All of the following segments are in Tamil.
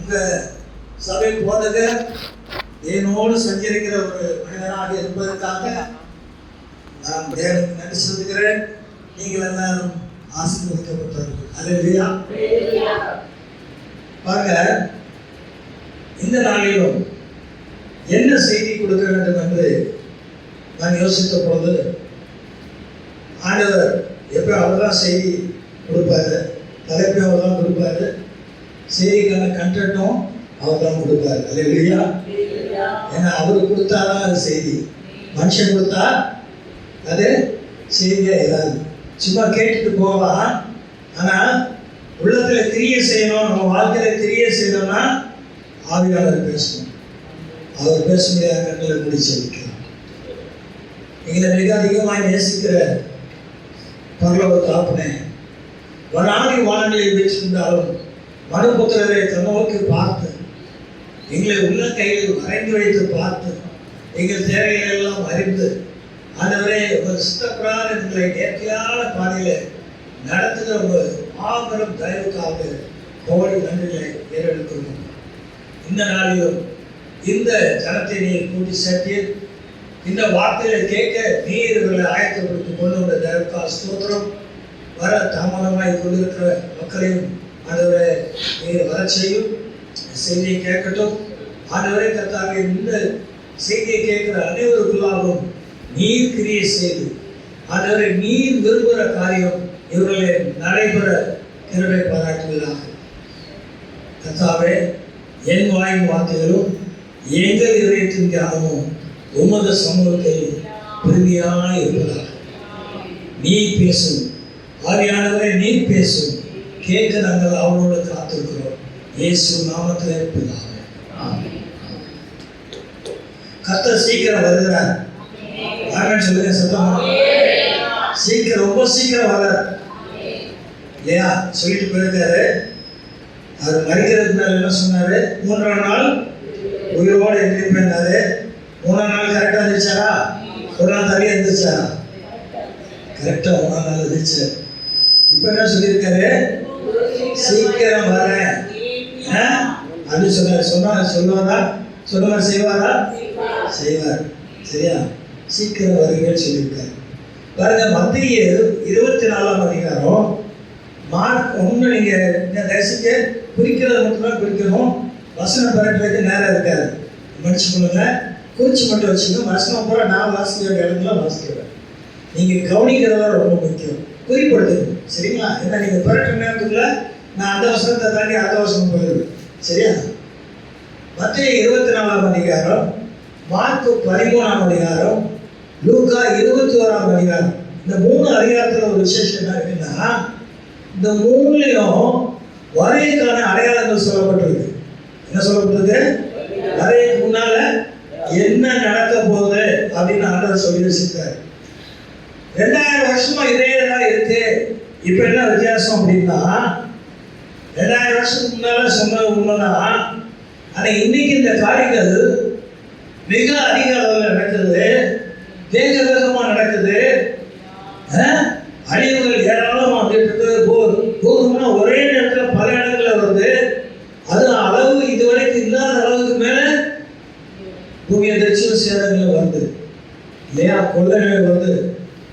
இந்த சபை போனது என்னோடு சஞ்சரிக்கிற ஒரு மனிதனாக இருப்பதற்காக நான் தேவனுக்கு நன்றி சொல்கிறேன். நீங்கள் எல்லாரும் ஆசீர்வதிக்கப்பட்டவர்கள். அல்லேலூயா. பாருங்க, இந்த நாளிலும் என்ன செய்தி கொடுக்க வேண்டும் என்று நான் யோசித்த பொழுது ஆண்டவர் எப்போ அவர் தான் செய்தி கொடுப்பாரு, தலைப்பை அவர் தான் கொடுப்பாரு, செய்திக்கான கண்டென்ட்டும் அவர் தான் கொடுப்பாரு. அல்லேலூயா. ஏன்னா அவரு கொடுத்தாதான் அது செய்தி. மனுஷன் கொடுத்தா அது செய்தியா இராது. சும்மா கேட்டுட்டு போகலாம். ஆனால் உள்ளத்துல கிரியை செய்யணும், நம்ம வாழ்க்கையில கிரியை செய்யணும்னா ஆவியாளர் பேசணும். அவர் பேச முடியாத கண்களை முடிச்சு வைக்கலாம். எங்களை மிக அதிகமாக நேசிக்கிற பரலோக தகப்பனே, வராதி வானங்களில் வீற்றிருந்தாலும் மனுபுத்திரரை தன்னோக்கி பார்த்து எங்களை உள்ள கையில் வரைந்து வைத்து பார்த்து எங்கள் தேவைகளை எல்லாம் அறிந்து ஆண்டவரே ஒரு சித்தப்பிரான எங்களை நேர்த்தியான பாதையில நடத்துகிற ஒரு மாபெரும் தயவுக்காக கோடி நன்றிகளை ஏறெடுக்கிறோம். இந்த நாளிலும் இந்த ஜனத்தை நீர் கூட்டி சேர்த்தீர். இந்த வார்த்தைகளை கேட்க நீர் இவர்களை ஆயத்தப்படுத்தி கொண்டு வந்த தயவுக்கா ஸ்தோத்திரம். வர தாமதமாய் கொண்டிருக்கிற மக்களையும் ஆண்டவரை நீர் வர செய்யும். செய்தியை கேட்கட்டும். ஆண்டவரை கர்த்தாவே, இந்த செய்தியை கேட்கிற அனைவருக்குள்ளாகவும் நீர் கிரியை செய்து ஆண்டவரை நீர் விரும்புகிற காரியம் இவர்களை நடைபெற கிருபை பாராட்டுவதாக. கர்த்தாவே, என் வாயின் வார்த்தைகளும் எங்கள் இதயத்தின் தியானமும் உமது சமூகத்தில் பெருமையாக இருப்பதாக. நீ பேசும் ஆவியானவரை, நீ பேசும். கேட்க நாங்கள் அவனோடு காத்திருக்கிறோம். இயேசு நாமத்தில் இருப்பதாக. கர்த்தர் சீக்கிரம் வருகிறார். சொல்லுங்க சத்தமா. சீக்கிரம், ரொம்ப சீக்கிரம் வர இல்லையா சொல்லிட்டு போயிருக்காரு. அவர் மறிக்கிறதுக்கு முன்னாடி என்ன சொன்னாரு? 3ஆம் நாள் உயிரோடு எழுந்திருப்பாரு. 3ஆம் நாள் கரெக்டா இருந்துச்சாரா? ஒரு நாள் தள்ளி இருந்துச்சாரா? கரெக்டா 3ஆம் நாள் இருந்துச்சு. இப்ப என்ன சொல்லியிருக்காரு? சீக்கிரம் வரேன் அப்படின்னு சொன்னார். சொல்லுவாரா? சொல்லுவார். செய்வாரா? செய்வார். சரியா? சீக்கிரம் வருகிறேன்னு சொல்லியிருக்காரு. பாருங்க, மத்திய 24ஆம் அதிகாரம் மார்க் 1. நீங்க தயவுசெய்து குறிக்கிறது மட்டும்தான் குறிக்கணும். வசனம் பரட்டுறதுக்கு நேரம் இருக்காது. மன்னிச்சு கொள்ளுங்க. குறிச்சு மட்டும் வச்சுங்க. வசனம் பூரா நான் வாசிக்கிற இடத்துல வாசிக்கிறேன். நீங்க கவனிக்கிறதா ரொம்ப முக்கியம். குறிப்பிடுறது சரிங்களா? ஏன்னா நீங்க பரட்டுற நேரத்துக்குள்ள நான் அந்த வசனத்தை தாண்டி அந்த வசனம் போயிடுவேன். சரியா? மத்திய 24ஆம் அதிகாரம், மார்க் 13ஆம் அதிகாரம், லூக்கா 21ஆம் அதிகாரம். இந்த 3 அதிகாரத்தில் ஒரு விசேஷம் என்ன இருக்குன்னா, இந்த 3லையும் வரையக்கான அடையாளங்கள் சொல்லப்பட்டிருக்கு. என்ன சொல்லப்பட்டிருக்கு? வரைக்கு முன்னால என்ன நடக்க போகுது அப்படின்னு ஆண்டவர் சொல்லி வச்சிருக்காரு. 2000 வருஷமா இதே தான் இருக்கு. இப்ப என்ன வித்தியாசம் அப்படின்னா, 2000 வருஷத்துக்கு முன்னால சொன்னது உண்மைதான். ஆனா இன்னைக்கு இந்த காரியங்கள் மிக அதிக அளவில் நடக்குது. வேக வேகமா நடக்குது. அழிவுகள் ஏராளமா வந்துட்டு போகுதுன்னா ஒரே நேரத்தில் பல இடங்கள்ல வருது. அது அளவு இதுவரைக்கும் இல்லாத அளவுக்கு மேல பூமி அதிர்ச்சியும் சேதங்கள் வருது இல்லையா? கொள்ளை நோய் வருது.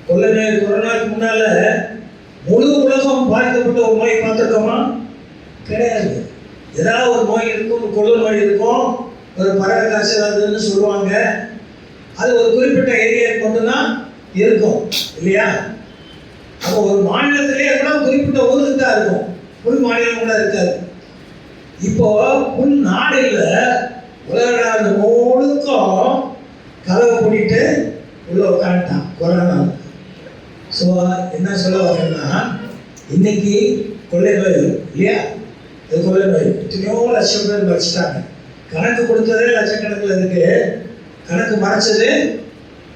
கொள்ளை நோய் கொரோனாக்கு முன்னால முழு உலகம் பாதிக்கப்பட்ட ஒரு நோய் பார்த்துருக்கோமா? கிடையாது. ஏதாவது ஒரு நோய் இருக்கும், ஒரு கொள்ளை நோய் இருக்கும், ஒரு பறவை காய்ச்சல் அதுன்னு சொல்லுவாங்க. அது ஒரு குறிப்பிட்ட ஏரியா கொண்டுதான் இருக்கும் இல்லையா? அப்போ ஒரு மாநிலத்திலேயே கூட குறிப்பிட்ட ஊருக்கு தான் இருக்கும், புல் மாநிலம் கூட இருக்காது. இப்போ புல் நாடு இல்லை, உலக நாடு முழுக்கும் கதவை பூட்டிட்டு உள்ள உட்காந்துட்டான் கொரோனா. ஸோ என்ன சொல்ல வரேன்னா, இன்னைக்கு கொள்ளை நோய் இல்லையா? அது கொள்ளை நோய் எத்தனையோ லட்சம் பேர் வச்சுட்டாங்க. கணக்கு கொடுத்ததே லட்சக்கணக்கில் இருக்கு, கணக்கு மறைச்சது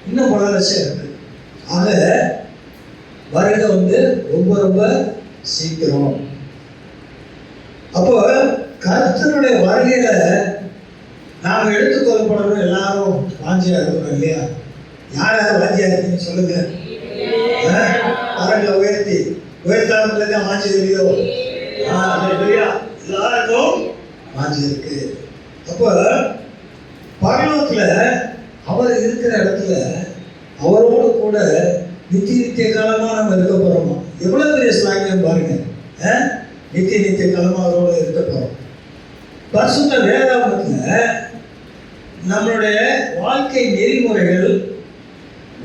இன்னும் பல லட்சம் இருக்கு. ஆக வருகை ரொம்ப ரொம்ப சீக்கிரம். அப்போ கர்த்தருடைய வருகையில நாம் எடுத்துக்கொள்ளப்படணும். எல்லாரும் வாஞ்சியா இருக்கணும் இல்லையா? யார் யார் வாஞ்சியா இருக்கீங்கன்னு சொல்லுங்க. கரங்களை உயர்த்தாமல் வாஞ்சி தெரியுதோ? எல்லாருக்கும் வாஞ்சி இருக்கு. அப்போ பரலோகத்துல அவர் இருக்கிற இடத்துல அவரோடு கூட நித்திய காலமா நம்ம இருக்க போறோமா? எவ்வளவு பெரிய ஸ்லாக்கியம் பாருங்க. நித்திய காலமா அவரோட இருக்க போறோம். பரிசுத்த வேதாகமத்துல நம்மளுடைய வாழ்க்கை நெறிமுறைகள்,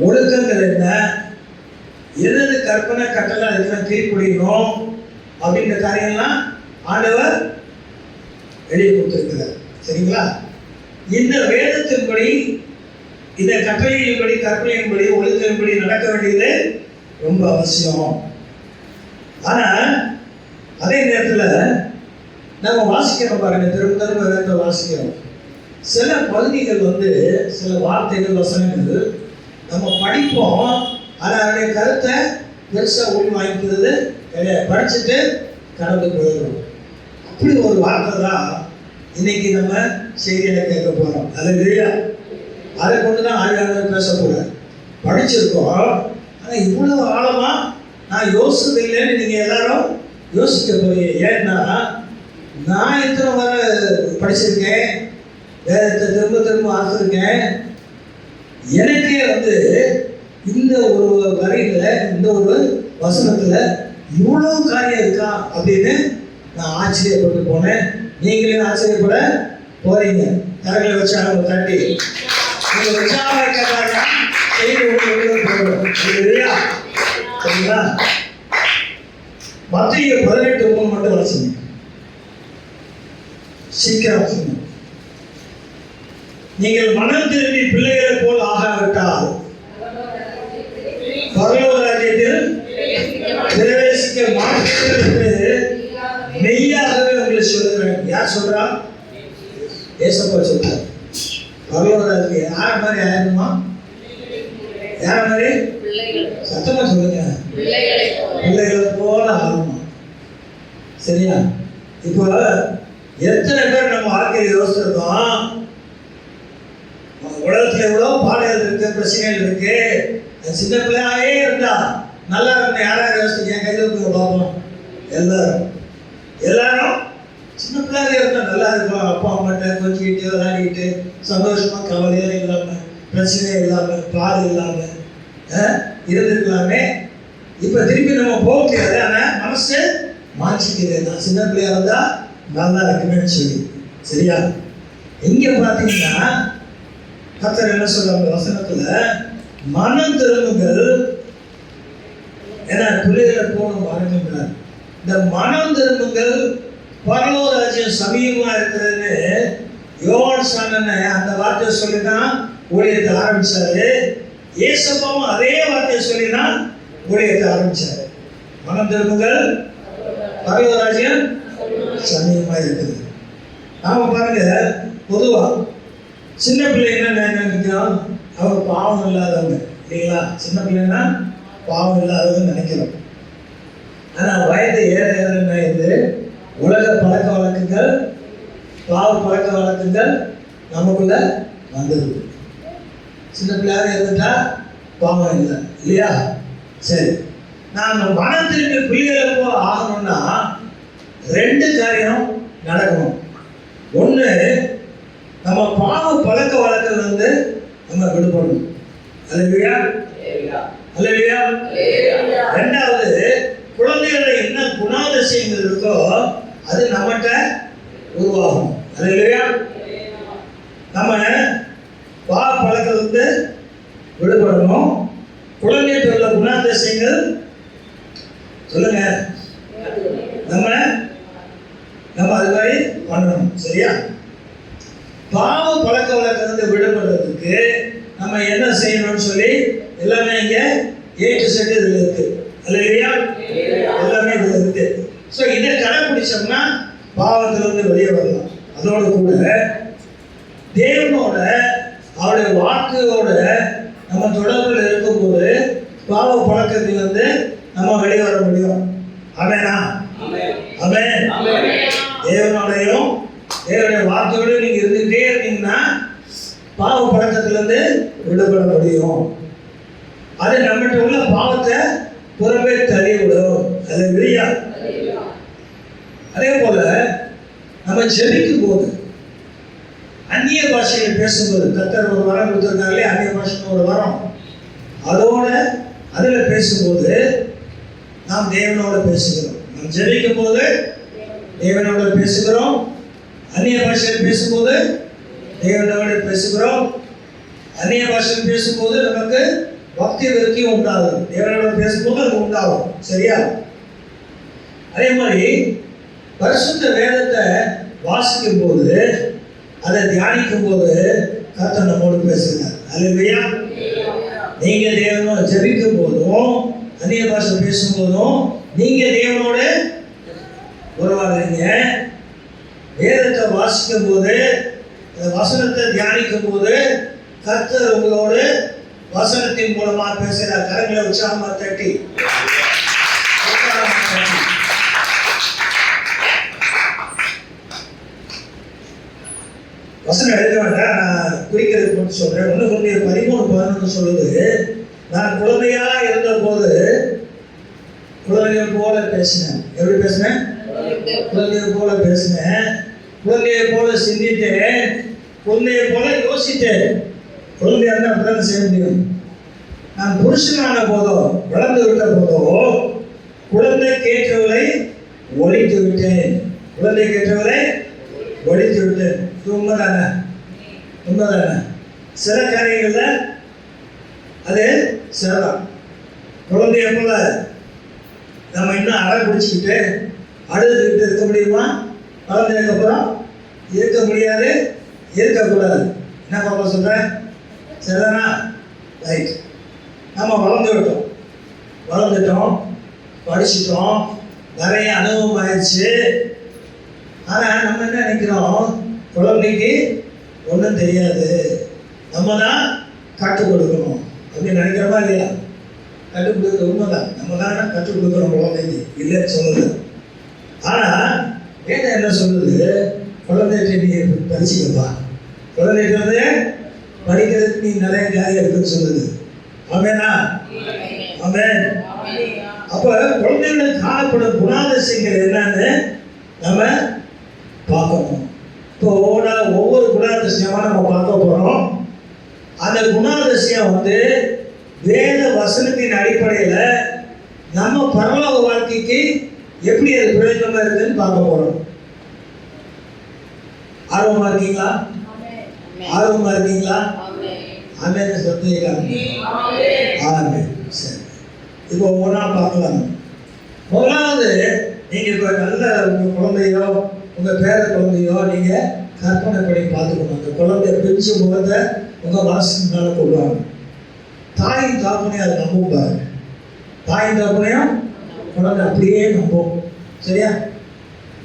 ஒழுக்கங்கள் என்ன, எது கற்பனை கட்டளை இதெல்லாம் கீழ்ப்படியணும் அப்படின்ற காரியம்லாம் ஆண்டவர் வெளியே கொடுத்திருக்கிறார். சரிங்களா? இந்த வேதத்தின்படி, இந்த கட்டளையின்படி, கற்பனையின்படி, ஒழுங்கின்படி நடக்க வேண்டியது ரொம்ப அவசியம். ஆனா அதே நேரத்தில் நம்ம வாசிக்கிறோம் பாருங்க, திரும்ப திரும்ப வேதத்தை வாசிக்கிறோம். சில பகுதிகள் சில வார்த்தைகள், வசனங்கள் நம்ம படிப்போம், ஆனால் அதனுடைய கருத்தை பெருசாக உள் வாங்கிக்கிறது கிடையாது. படிச்சுட்டு கடந்து போயிடுறோம். அப்படி ஒரு வார்த்தை தான் இன்னைக்கு நம்ம செய்தியில கேட்க போறோம். அல்லேலூயா. அதை கொண்டு தான் ஆவியானவர் பேச போறார். படிச்சிருக்கோம், ஆனால் இவ்வளவு ஆழமா நான் யோசிச்சது இல்லைன்னு நீங்க எல்லாரும் யோசிக்க போறீங்க. ஏன்னா நான் இத்தனை வரை படிச்சிருக்கேன், வேதத்தை திரும்ப திரும்ப ஆசிருக்கேன். எனக்கே இந்த ஒரு வரியில, இந்த ஒரு வசனத்துல இவ்வளவு காரியம் இருக்கா அப்படின்னு நான் ஆச்சரியப்பட்டு போனேன். நீங்களே ஆச்சரியப்பட போறீங்க. தரங்களை வச்சு அவங்க தட்டி உற்சாகம் கேட்டாங்க. செய்தி சரிங்களா? மத்திய 18:3 மட்டும் வாசிங்க. சீக்கிரம் வாசிங்க. நீங்கள் மனம் திரும்பி பிள்ளைகளை போல் ஆகாவிட்டால் பரலோக ராஜ்யத்தில் பிரவேசிக்க மாட்டீர்கள் என்று மெய்யாகவே உங்களை சொல்லுகிறேன். யார் சொல்றா? ஏசப்பா சொல்றார். பரலோக ராஜ்யம் யார மாதிரி ஆயிருமா? யார மாதிரி? சத்தமா சொல்லுங்க. பிள்ளைகளை போல ஆகுமா? சரியா? இப்போ எத்தனை பேர் நம்ம வாழ்க்கையில் யோசிச்சிருக்கோம், உலகத்துல எவ்வளவு பாடல்கள் இருக்கு, பிரச்சனைகள் இருக்கு, சின்ன பிள்ளையாவே இருந்தா நல்லா இருக்கணும். யாராவது யோசிச்சு என் கையில் பார்ப்போம். எல்லாரும் சின்ன பிள்ளையாவே இருந்தா நல்லா இருக்கும். அப்பா அம்மாட்ட கொஞ்சிக்கிட்டு விளையாடிட்டு சந்தோஷமா கவலையே இல்லாம, பிரச்சனையே இல்லாம, பாடு இல்லாம இருந்திருக்கலாமே. இப்ப திருப்பி நம்ம போக முடியாது. ஆனா மனசு மாற்றிக்கிறது, நான் சின்ன பிள்ளையா இருந்தா நல்லா இருக்குன்னு சொல்லி. சரியா? இங்க பாத்தீங்கன்னா கர்த்தர் என்ன சொல்றாங்க வசனத்துல, மனம் திரும்புங்கள், ஏன்னா பிள்ளைகளை போகணும் மறந்துங்கிறார். இந்த மனம் திரும்புங்கள், பரலோக ராஜ்யம் சமீபமா இருக்கிறதுன்னு யோவான் ஸ்நானன் அந்த வார்த்தையை சொல்லிதான் ஊழியத்தை ஆரம்பிச்சாரு. ஏசப்பாவும் அதே வார்த்தையை சொல்லிதான் ஊழியத்தை ஆரம்பிச்சாரு. மனம் திரும்புங்கள், பரலோக ராஜ்யம் சமீபமா இருக்குது. நாம பாருங்க, பொதுவா சின்ன பிள்ளை என்ன நினைக்கிறோம், அவங்க பாவம் இல்லாதவங்க இல்லைங்களா? சின்ன பிள்ளைன்னா பாவம் இல்லாதவங்க நினைக்கிறோம். ஆனால் வயது ஏற ஏற உலக பழக்க வழக்கங்கள், பாவ பழக்க வழக்கங்கள் நமக்குள்ள வந்துடுது. சின்ன பிள்ளையாக இருந்துட்டா பாவம் இல்லை இல்லையா? சரி, நான் மனம் திரும்பி பிள்ளைகளை போல ஆகணும்னா 2 காரியம் நடக்கணும். ஒன்று, நம்ம பாவ பழக்க வழக்கங்கள் நம்ம விடுபடணும். அல்லேலூயா, அல்லேலூயா. 2வது, குழந்தைகள என்ன குணாதிசயங்கள் இருக்கோ அது நம்மகிட்ட உருவாகும். அல்லேலூயா. நம்ம பாவ பழக்கத்தை விடுபடணும். குழந்தைகிட்ட உள்ள குணாதிசயங்கள் சொல்லுங்க, நம்ம அது மாதிரி பண்ணணும். சரியா? பாவ பழக்க வழக்கத்தை விடுபடுறதுக்கு நம்ம என்ன செய்யணும்னு சொல்லி எல்லாமே இங்க ஏற்று செட்டு இதுல இருக்கு. அல்லேலூயா, எல்லாமே இதுல இருக்கு. ஸோ இதை கடைபிடிச்சோம்னா பாவத்திலிருந்து வெளியே வரலாம். அதோடு கூட தேவனோட அவருடைய வாக்குகளோட நம்ம தொடர்பில் இருக்கும்போது பாவ பழக்கத்திலிருந்து நம்ம வெளியே வர முடியும். ஆமெனா? ஆமென். தேவனோடையும் தேவனுடைய வார்த்தையோடு நீங்க இருந்துகிட்டே இருந்தீங்கன்னா பாவ பழக்கத்திலிருந்து விடுபட முடியும். அது நம்மகிட்ட உள்ள பாவத்தை புறமே தள்ளி விடும். அது வெளியா. அதே போல நம்ம ஜெபிக்கும் போது அந்நிய பாஷையில் பேசும்போது, கர்த்தர் ஒரு வரம் கொடுத்திருக்காங்களே அந்நிய பாஷைன்னு ஒரு வரம், அதோட அதில் பேசும்போது நாம் தேவனோட பேசுகிறோம். நாம் ஜெபிக்கும் போது தேவனோட பேசுகிறோம், அந்நிய பாஷையில் பேசும்போது தேவனோட பேசுகிறோம். அந்நிய பாஷையில் பேசும்போது நமக்கு பக்தி விருத்தியும் உண்டாகும், தேவனோட பேசும்போது அது உண்டாகும். சரியா? அதே மாதிரி பரிசுத்த வேதத்தை வாசிக்கும் போது, அதை தியானிக்கும் போது கர்த்தர் நம்மோடு பேசுகிறார். அல்லேலூயா. நீங்க தேவனோட ஜெபிக்கும் போதும் அந்நிய பாஷை பேசும் போதும் நீங்க தேவனோட உறவாடுறீங்க. வேதத்தை வாசிக்கும் போது, வசனத்தை தியானிக்கும் போது கர்த்தர் உங்களோடு வசனத்தின் மூலமா பேசுகிறார். கரங்களை உற்சாகமா தட்டி வசனம் எழுத வேண்டாம், நான் குறிக்கிறதுக்கு மட்டும் சொல்றேன். 1 Corinthians 13:11 சொல்லுது, நான் குழந்தையா இருந்த போது குழந்தையை போல பேசினேன். எப்படி பேசினேன்? குழந்தையை போல பேசினேன், குழந்தையை போல சிந்தித்தேன், குழந்தையை போல யோசித்தேன். குழந்தையா இருந்தால் அப்படிதான் செய்ய முடியும். நான் புருஷனான போதோ வளர்ந்து விட்ட போதோ குழந்தை கேட்டவரை ஒழித்து விட்டேன். குழந்தை கேட்டவரை ஒழித்து விட்டேன். உண்மைதானே? உண்மைதானே? சில காரியங்கள்ல அது சிலதான். குழந்தைய போல நம்ம இன்னும் அடம் பிடிச்சிக்கிட்டு அழுதுகிட்டு இருக்க முடியுமா? வளர்ந்ததுக்கு அப்புறம் இருக்க முடியாது, இருக்கக்கூடாது. என்ன பாப்பா சொல்றேன்? சரிதானா? ரைட். நம்ம வளர்ந்துட்டோம், படிச்சுட்டோம், நிறைய அனுபவம் ஆயிடுச்சு. ஆனால் நம்ம என்ன நினைக்கிறோம்? குழந்தைக்கு ஒன்றும் தெரியாது, நம்ம தான் கற்றுக் கொடுக்கணும் அப்படின்னு நினைக்கிறோமா இல்லையா? கற்றுக் கொடுக்குற உண்மைதான், நம்ம தான் கற்றுக் கொடுக்குறோம் குழந்தைக்கு, இல்லைன்னு சொல்லுது. ஆனால் வேதம் என்ன சொல்லுது? குழந்தைகிட்ட நீ படிச்சுக்கப்பா, குழந்தைகிட்ட வந்து படிக்கிறதுக்கு நீ நிறைய காரியம் இருக்குன்னு சொல்லுது. ஆமேனா? ஆமேன். அப்போ குழந்தைகளுக்கு காணப்படும் குணாதிசயங்கள் என்னன்னு நம்ம பார்க்கணும். இப்போ ஒவ்வொரு குணாதிசயமாக நம்ம பார்க்க போகிறோம். அந்த குணாதிசயம் வந்து வேத வசனத்தின் அடிப்படையில் நம்ம பரலோக வாழ்க்கைக்கு எப்படி அது பிரயோஜனமா இருக்குன்னு பார்க்க போகிறோம். ஆர்வமா இருக்கீங்களா? ஆர்வமா இருக்கீங்களா? ஆமென். சத்தியக்காரங்க. ஆமென். சரி, இப்போ ஒவ்வொன்றா பார்க்கலாம். முதலாவது, நீங்க இப்போ நல்ல உங்க குழந்தையோ உங்க பேர குழந்தையோ நீங்க கற்பனை பண்ணி பார்த்துக்கணும். அந்த குழந்தை பிரிச்சு முகத்தை உங்க வாசனால கொள்வாங்க. தாயின் தாப்பனையும் அதை நம்பும் பாருங்க. தாயின் தாப்பனையும் குழந்தை அப்படியே நம்பும். சரியா?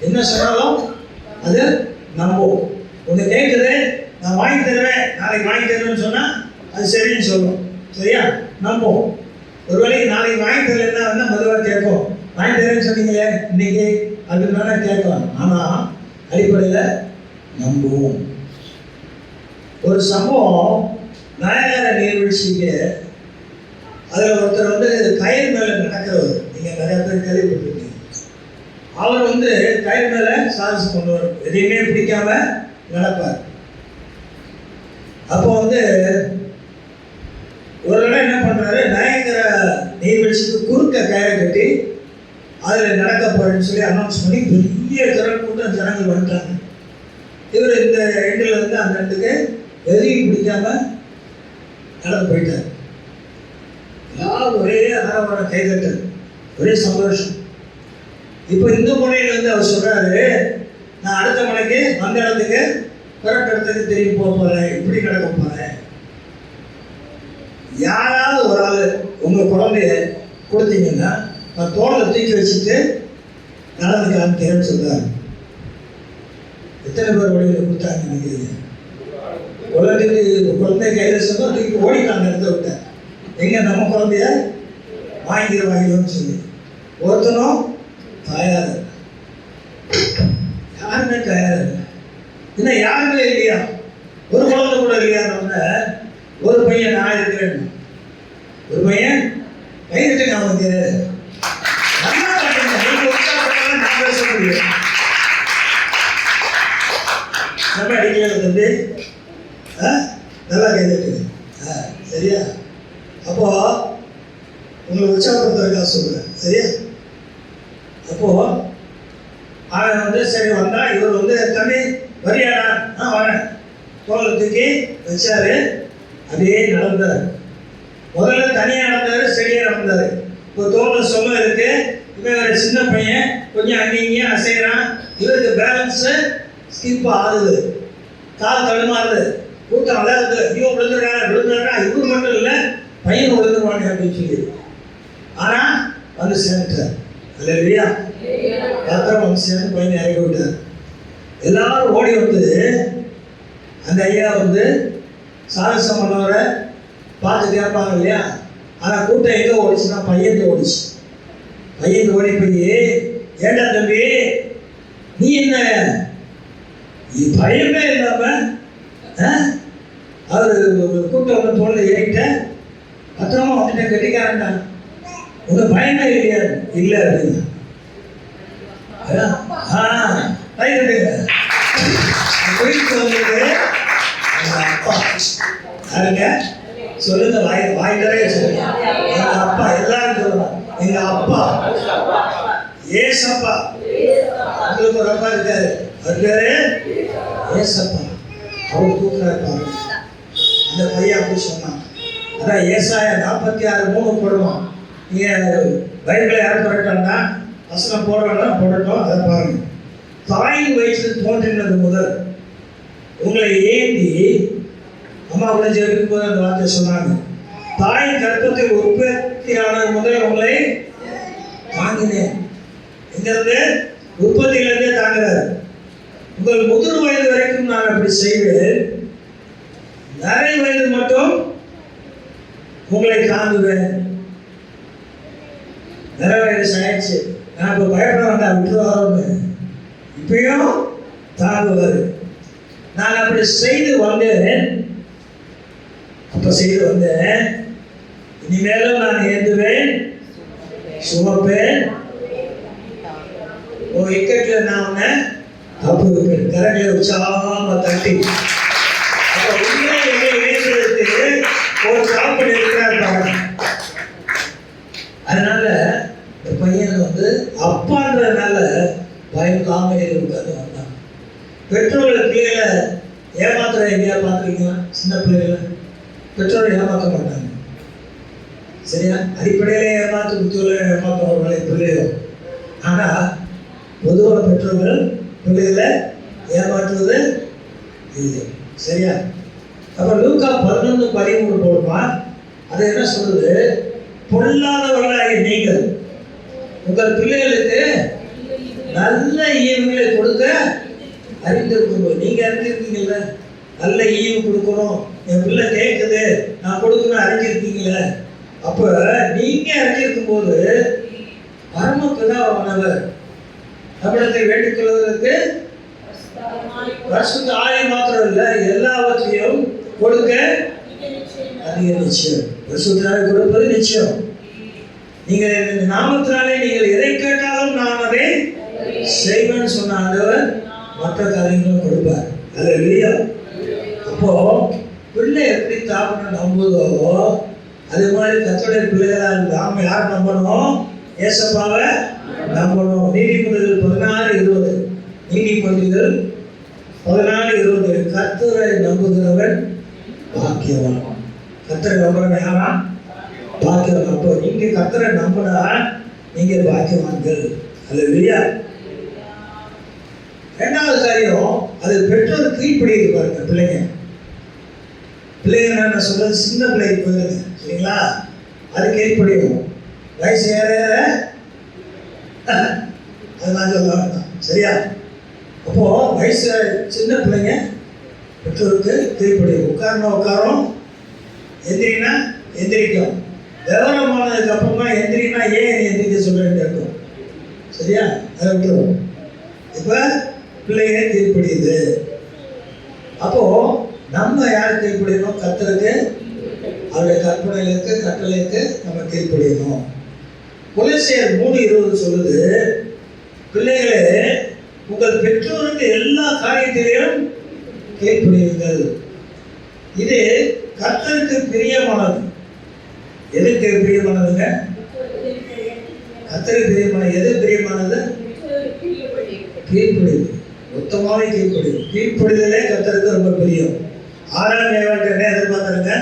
என்ன சொன்னாலும் அது நம்பும். ஒன்று கேட்குது, நான் வாங்கி தருவேன், நாளைக்கு வாங்கி தருவேன்னு சொன்னால் அது சரின்னு சொல்லும். சரியா? நம்பும். ஒரு வேளைக்கு நாளைக்கு வாங்கி தரலன்னா மெதுவாக கேட்கும். வாங்கி தரேன்னு சொன்னீங்களே இன்னைக்கு, அதுனால கேட்கலாம். ஆனால் அடிப்படையில் நம்புவோம். ஒரு சம்பவம், நாயகர நீர்வீழ்ச்சிக்கு அதில் ஒருத்தர் வந்து கயிறு மேலே நடக்கிறவர். நீங்கள் நிறைய பேர் கேள்விப்பட்டிருக்கீங்க. அவர் வந்து கயிறு மேலே சாகசம் பண்ணுவார், எதையுமே பிடிக்காம நடப்பார். அப்போ வந்து ஒரு இடம் என்ன பண்ணுறாரு, நாயகர நீர்வீழ்ச்சிக்கு குறுக்க கயிறை கட்டி அதில் நடக்க போறேன்னு சொல்லி அனௌன்ஸ் பண்ணி பெரிய திறன் கூட்டம் ஜனங்கள் வந்துட்டாங்க. இவர் இந்த எண்டில் இருந்து அந்த இடத்துக்கு எதையும் பிடிக்காம நடந்து போயிட்டார். எல்லாரும் ஒரே ஆரவார கைதட்டல், ஒரே சந்தோஷம். இப்போ இந்த முனையில இருந்து அவர் சொல்றாரு, நான் அடுத்த மலைக்கு அந்த இடத்துக்கு கரெக்ட் இடத்துக்கு திரும்பி போக போறேன், இப்படி நடக்க போறேன். யாராவது ஒரு ஆள் உங்க குழந்தைய கொடுத்தீங்கன்னா நான் தோலை தூக்கி வச்சுட்டு நடந்துக்கலான்னு தேர்வு சொல்றாரு. எத்தனை பேர் வழியில் கொடுத்தாங்க நினைக்கிறீங்க? குழந்தை கையில் சொன்னா தூக்கி ஓடிட்டாங்க இடத்த விட்ட. எங்க நம்ம குழந்தைய வாங்கிடுவாங்கன்னு சொல்லி ஒருத்தனும் தயார், யாருமே தயார் இல்லை. இன்னும் யாருமே இல்லையா? ஒரு குழந்தை கூட இல்லையான்னு ஒரு பையன் நான் இருக்கிறேன், ஒரு பையன் கைவிட்டு நான் வந்து நல்லா நான் பேச முடியும். நம்ம அடிக்கல தம்பி, நல்லா கைதட்டுங்க. சரியா? அப்போ உங்களை உற்சாகப்படுத்துறதுக்காக சொல்றேன். சரியா? அப்போ அவன் வந்து சரி வந்தா, இவர் வந்து தம்பி வரியாடா, வரேன் தோலை தூக்கி வச்சாரு. அப்படியே நடந்தார். முதல்ல தனியாக நடந்தாரு, செடியாக நடந்தாரு. இப்போ தோலை சொல்ல இருக்கு. இவன் ஒரு சின்ன பையன், கொஞ்சம் அங்கேயும் அசைகிறான். இவருக்கு பேலன்ஸு ஸ்கிப் ஆகுது, கால் தடுமாறுது, கூட்டம் அழகுது. ஐயோ விழுந்துடுறா. இவர் மட்டும் இல்லை, பையன் விழுந்துருவாங்க அப்படின்னு சொல்லி. ஆனால் வந்து சேர்ந்துட்டார். அல்லேலூயா. பத்திரம் வந்து சேர்ந்து பையனை இறக்கி விட்டார். எல்லாரும் ஓடி வந்து அந்த ஐயா வந்து சாகசம் பண்ணவரை பார்த்து கேட்பாங்க இல்லையா? ஆனால் கூட்டம் எங்கே ஓடிச்சுன்னா பையன் ஓடிச்சு. பையன் ஓடி போய், ஏண்டா தம்பி நீ என்ன பயமே இல்லாம அவர் கூட்டம் வந்து தோல்ல ஏறிட்ட பத்திரமா வந்துட்டேன் கட்டிக்காரன்டா, உங்க பயமே இல்லையா? இல்லை அப்படின்னா போயிட்டு வந்துட்டு எங்க அப்பா யாருங்க சொல்லுங்க, வாய்ந்தரே சொல்லுங்க. எங்க அப்பா, எல்லாரும் சொல்லலாம். எங்க அப்பா ஏசப்பா. உங்களுக்கு ஒரு அப்பா இருக்காரு, அவர் பேரு ஏசப்பா. அவர் தூக்குறாரு. அந்த பையன் அப்படி சொன்னான். அதான் ஏசாயா 46:3 போடுவோம். நீங்க பைபிளை யாரும் போடட்டோம்னா வசனம் போடட்டும். அதை பாருங்க. தாயின் வயிற்றில் தோன்றினது முதல் உங்களை ஏந்தி, அம்மா கூட ஜெபிக்கும் போது அந்த வார்த்தை சொன்னாங்க. தாயின் கர்ப்பத்தில் உற்பத்தியானது முதல் உங்களை தாங்கினேன். எங்கிறது? உற்பத்தியிலிருந்தே தாங்குறாரு. உங்கள் முதிர் வயது வரைக்கும் நான் அப்படி செய்வேன், நிறைய வயது மட்டும் உங்களை தாங்குவேன். நிறைய வயது ஆயிடுச்சு, நான் இப்போ பயப்பட வேண்டாம், விட்டுருவாரோன்னு இப்பயும் தாங்குவார். நான் அப்படி செய்து வந்தேன். அப்ப செய்து வந்தேன், இனிமேலும் நான் ஏந்துவேன், சுமப்பேன். உன் இக்கட்டில் நான் உன்னை தப்பு வைப்பேன். கரங்களை உற்சாகமா தட்டி. அப்ப உண்மை என்னை ஏற்றுவதற்கு ஒரு சாப்பிட இருக்கிறார் பாருங்க. அதனால இந்த பையன் வந்து அப்பான்றதுனால பயம் காமெடியில் உட்காந்து வந்தான். பெற்றோர்கள் பிள்ளைகளை ஏமாத்துற எங்கேயா பார்த்துருக்கீங்களா? சின்ன பிள்ளைகளை பெற்றோரை ஏமாற்ற மாட்டாங்க. சரியா? அடிப்படையிலே ஏமாற்று, புத்தூரில் ஏமாற்றுவார்களே பிள்ளையோ. ஆனால் பொதுவாக பெற்றோர்கள் பிள்ளைகளை ஏமாற்றுவது இல்லை. சரியா? அப்போ லூக்கா 11:13 போடுமா? அது என்ன சொல்லுது? பொல்லாதவர்களாகிய நீங்கள் உங்கள் பிள்ளைகளுக்கு நல்ல ஈவுகளை கொடுக்க அறிந்திருக்கும். நீங்க அறிஞ்சிருக்கீங்கல்ல, நல்ல ஈவு கொடுக்கணும், என் பிள்ளை கேட்குது நான் கொடுக்கணும் அறிஞ்சிருக்கீங்களே. அப்ப நீங்க அறிஞ்சிருக்கும் போது பரமபிதாவானவர் தமிழத்தை வேண்டிக் கொள்வதற்கு பரிசுத்த ஆவி மாத்திரம் இல்லை, எல்லாவற்றையும் கொடுக்க அதிக நிச்சயம். பரிசுத்தாவை கொடுப்பது நிச்சயம். நீங்கள் நாமத்தினாலே நீங்கள் எதை கேட்டாலும் நான் அதை செய்வேன்னு சொன்ன ஆண்டவர் மற்ற காரியங்களும் கொடுப்பார். அல்லேலூயா. அப்போ பிள்ளை எப்படி தாப்பனை நம்புதோ அது மாதிரி கர்த்தருடைய பிள்ளைகளால் நாம யார் நம்பணும்? ஏசப்பாவை நம்பணும். நீதிமொழிகள் 16:20. நீதிமொழிகள் 16:20. கர்த்தரை நம்புகிறவன் பாக்கியவான். கர்த்தரை நம்புறவன் யாரா? பாக்கியவான். அப்போ நீங்க கர்த்தரை நம்பினா நீங்க பாக்கியவான்கள். அல்லேலூயா. ரெண்டாவது காரியம், அது பெற்றோர் கீழ்ப்படி இருப்பாருங்க. பிள்ளைங்க நான் சொல்றது சின்ன பிள்ளைக்கு போயிருங்க, சரிங்களா? அது கீழ்ப்படியும். வயசு ஏற அது நான் சொல்ல வேண்டாம், சரியா? அப்போ வயசு சின்ன பிள்ளைங்க பெற்றோருக்கு கீழ்ப்படியும். உட்காரும், எந்திரினா எந்திரிக்கும். விவரமானதுக்கு அப்புறமா எந்திரினா ஏன் எந்திரிக்க சொல்ல வேண்டியிருக்கும், சரியா? அதை விட்டுருவோம். இப்போ பிள்ளைங்க கீழ்ப்படியுது. அப்போ நம்ம யார் கீழ்ப்படியணும்? கர்த்தருக்கு, அவருடைய கற்பனைகளுக்கு கட்டளைக்கு நம்ம கீழ்ப்படியணும். கொலோசியர் 3:20 சொல்லுது, பிள்ளைகளே உங்கள் பெற்றோருக்கு எல்லா காரியத்திலையும் கீழ்ப்படியுங்கள். இது கர்த்தருக்கு பிரியமானது. எதுக்கு பிரியமானதுங்க? கர்த்தருக்கு பிரியமானது. எது பிரியமானது? கீழ்ப்படிதல். மொத்தமாவே கீழ்ப்படிதல். கீழ்ப்படிதலே கர்த்தருக்கு ரொம்ப பிரியம். ஆறாம் ஏவாட்டு என்ன எதிர்பார்த்தாருங்க?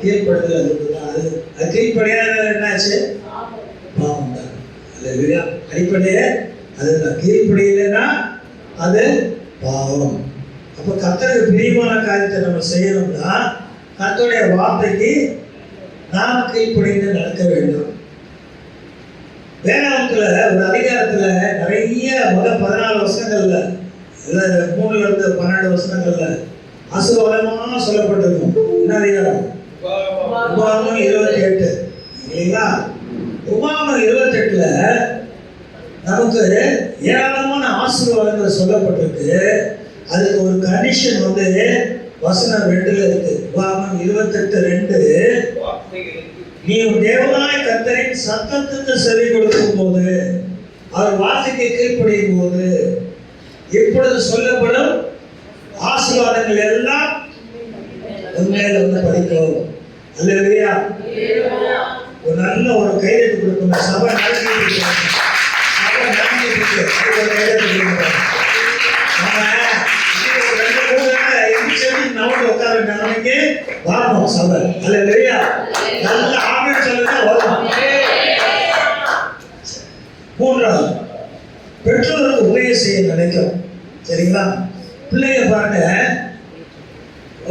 கீழ்ப்படுதல். அது கீழ்ப்படியாத என்னாச்சு? பாவம் தான். அது அடிப்படையே அதுதான். கீழ்ப்படியலைன்னா அது பாவம். அப்போ கர்த்தருக்கு பிரியமான காரியத்தை நம்ம செய்யணும்னா கர்த்தருடைய வார்த்தைக்கு நாம் கீழ்ப்படிந்து நடக்க வேண்டும். வேதாகமத்துல ஒரு அதிகாரத்துல நிறைய 14 வசனங்கள்ல 3 இருந்து 12 வசனங்கள்ல ஆசீர்வாதமா சொல்லப்பட்டிருக்கும். என்ன அதிகாரம்? உபாகமம் 28 இல்லைங்களா? உபாகமம் 28ல நமக்கு ஏராளமான ஆசீர்வாதங்கள் சொல்லப்பட்டிருக்கு. அதுக்கு ஒரு கண்டிஷன் வசனம் 2ல இருக்கு. உபாகமம் 28:2, நீ தேவனாய கர்த்தரின் சத்தத்துக்கு செவி கொடுக்கும் போது, அவர் வார்த்தைக்கு கீழ்ப்படியும் போது இப்பொழுது சொல்லப்படும் ஆசீர்வாதங்கள் எல்லாம் உண்மையில படிக்கும். அல்லேலூயா. ஒரு நல்ல ஒரு கையெழுத்து கொடுக்கணும். சபை நடத்திட்டு உட்கார்ந்து வரணும் சபை. அல்லேலூயா. நல்ல ஆமென் சொல்லுங்க. வரணும். மூன்றாவது, பெற்றோருக்கு உதவி செய்ய நினைக்கும். சரிங்களா? பிள்ளைங்க பாருங்க,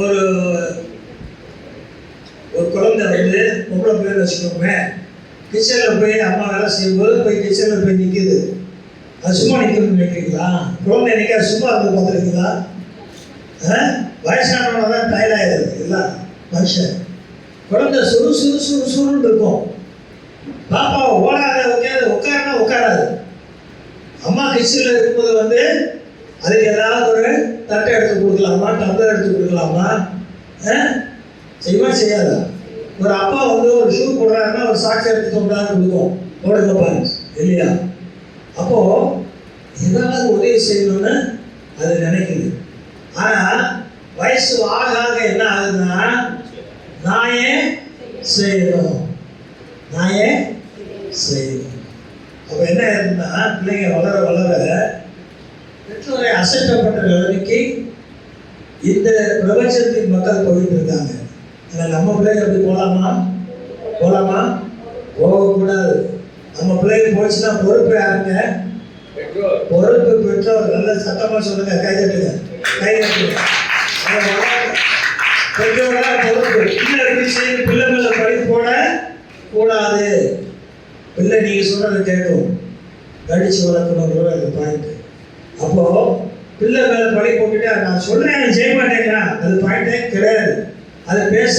ஒரு குழந்தை பொம்பளை பேர் வச்சுக்கோங்க, கிச்சனில் போய் அம்மா வேலை செய்யும்போது போய் கிச்சனில் போய் நிற்கிது. அது சும்மா நிற்கணும்னு நினைக்கிறீங்களா? குழந்தை நிற்க சும்மா இருந்து பார்த்துருக்கீங்களா? வயசானவங்க தான் டயர்டாயிடுது இல்லை மனுஷன். குழந்தை சுறுசுறுன்னு இருக்கும். பாப்பா ஓடாத உட்காருனா உட்காராது. அம்மா கிச்சனில் இருக்கும்போது அதுக்கு ஏதாவது ஒரு தட்டை எடுத்து கொடுக்கலாமா, டம்ளர் எடுத்து கொடுக்கலாமா? செய்வா செய்யாதா? ஒரு அப்பா ஒரு ஷூ போடுறாருன்னா ஒரு சாக்ஸ் எடுத்து கொடுக்கும். போடுங்க பாருங்க இல்லையா? அப்போ ஏதாவது உதவி செய்யணும்னு அது நினைக்குது. ஆனா வயசு ஆக ஆக என்ன ஆகுதுன்னா, நாயே செய்யணும். அப்ப என்ன ஆகுதுன்னா, பிள்ளைங்க வளர வளர பெற்றோரை அசைக்கப்பட்ட நிலைமைக்கு இந்த பிரபஞ்சத்தின் மக்கள் போயிட்டு இருக்காங்க. நம்ம பிள்ளைங்க அப்படி போலாமா? போகக்கூடாது. நம்ம பிள்ளைங்க போச்சுன்னா பொறுப்பு யாருங்க? பொறுப்பு பெற்றோர். நல்ல சத்தமா சொல்லுங்க. கைதட்டுங்க. பெற்றோரா பொறுப்பு. பிள்ளை மேல பழி போட கூடாது. பிள்ளை நீங்க சொல்றதை கேட்கும். கடிச்சு வளர்க்கணும் அந்த பாயிண்ட். அப்போ பிள்ளை மேல பழி போட்டுட்டு நான் சொல்றேன் செய்ய மாட்டேங்கிறான், அது பாயிண்டே கிடையாது. அதை பேச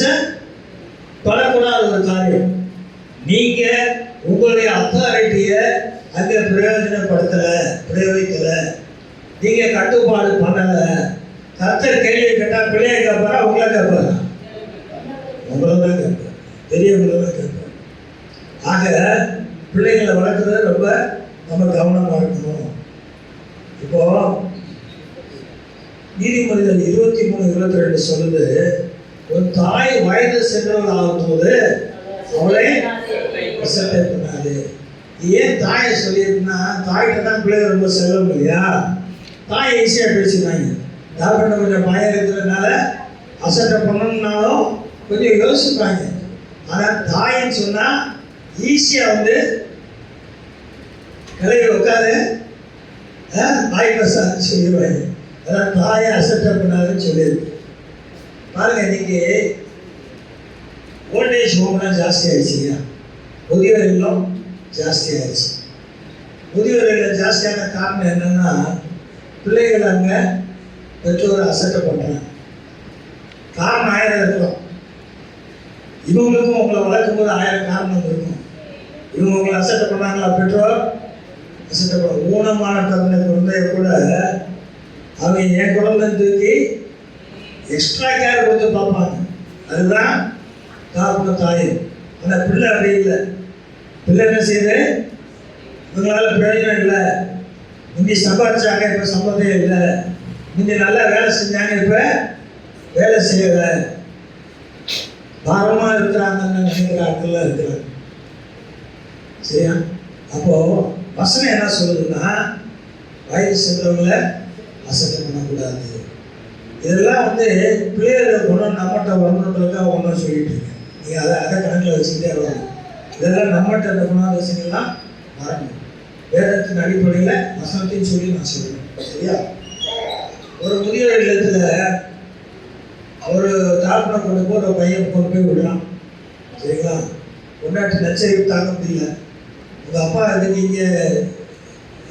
படக்கூடாத ஒரு காரியம். நீங்க உங்களுடைய அத்தாரிட்டிய அங்க பிரயோகிக்கல, நீங்க கட்டுப்பாடு பண்ணல. கர்த்தர் கேள்வி கேட்டா பிள்ளைய கேட்பாரா உங்களை கேட்பாரா? உங்களை தான் கேட்பார், பெரியவங்களை தான் கேட்பார். ஆக பிள்ளைகளை வளர்க்குறது ரொம்ப நம்ம கவனமா இருக்கணும். இப்போ நீதிமொழிகள் 23:22 சொல்லுது, ஒரு தாய் வயது சென்றவள் ஆகும்போது அவளை அசட்டை பண்ணாது. ஏன் தாயை சொல்லியிருக்குன்னா, தாய்கிட்ட தான் பிள்ளைங்க ரொம்ப செல்லும் இல்லையா? தாயை ஈஸியாக பேசிடுவாங்க. தாய்கிட்ட கொஞ்சம் பயம் இருக்கிறதுனால அசட்டை பண்ணணும்னாலும் கொஞ்சம் யோசிப்பாங்க. ஆனால் தாயின்னு சொன்னால் ஈஸியாக கிளைய உட்காது தாய் பிரசாத் சொல்லிடுவாங்க. அதான் தாயை அசட்டை பண்ணாதுன்னு சொல்லியிருக்கு. பாருங்க, இன்னைக்கு ஓல்டேஜ் ஹோம்லாம் ஜாஸ்தி ஆயிடுச்சுங்க. முதியோர் இல்லம் ஜாஸ்தி ஆயிடுச்சு. முதியோர் இல்லம் ஜாஸ்தியான காரணம் என்னன்னா, பிள்ளைகள் அங்கே பெற்றோரை அசட்டை பண்ணுறாங்க. காரணம் 1000 இருக்கலாம். இவங்களுக்கும் உங்களை வளர்க்கும் போது 1000 காரணம் இருக்கும். இவங்க உங்களை அசட்டை பண்ணாங்களா? பெற்றோர் அசட்டை பண்ண ஊனமான குழந்தைய கூட அவங்க என் குழந்தை தூக்கி எக்ஸ்ட்ரா கேர் கொடுத்து பார்ப்பாங்க. அதுதான் காரண தாயும். ஆனால் பிள்ளை அப்படி இல்லை. பிள்ளை என்ன செய்யுது? இவங்களால பிரயோஜனம் இல்லை. முந்தி சம்பாதிச்சாங்க, இப்போ சம்பந்தம் இல்லை. நீங்க நல்லா வேலை செஞ்சாங்க, இப்ப வேலை செய்யல, பாரமா இருக்கிறாங்கன்னு நினைக்கிற ஆட்கள்லாம் இருக்கிறாங்க. சரியா? அப்போ வசனம் என்ன சொல்லுதுன்னா, வயது சென்றவங்களை அசட்டை பண்ணக்கூடாது. இதெல்லாம் பிள்ளைகளை குணம் நம்மகிட்ட வரணுன்றதுக்காக ஒன்றும் சொல்லிட்டு இருக்கேன். நீங்கள் அதை கணக்கில் வச்சுக்கிட்டே வரணும். இதெல்லாம் நம்மகிட்ட இந்த குணாதிசயங்கள்லாம் வரணும். வேதத்தின் அடிப்படையில் வசனத்தையும் சொல்லி நான் சொல்லுவேன். சரியா? ஒரு முதியோர் இல்லத்தில் ஒரு தாழ்மை கொண்டு போய் ஒரு பையன் கொண்டு போய் விடுறான். சரிங்களா? கொண்டாட்டி நச்சரிப்பு தாங்க முடியல. உங்கள் அப்பா இதுக்கு இங்கே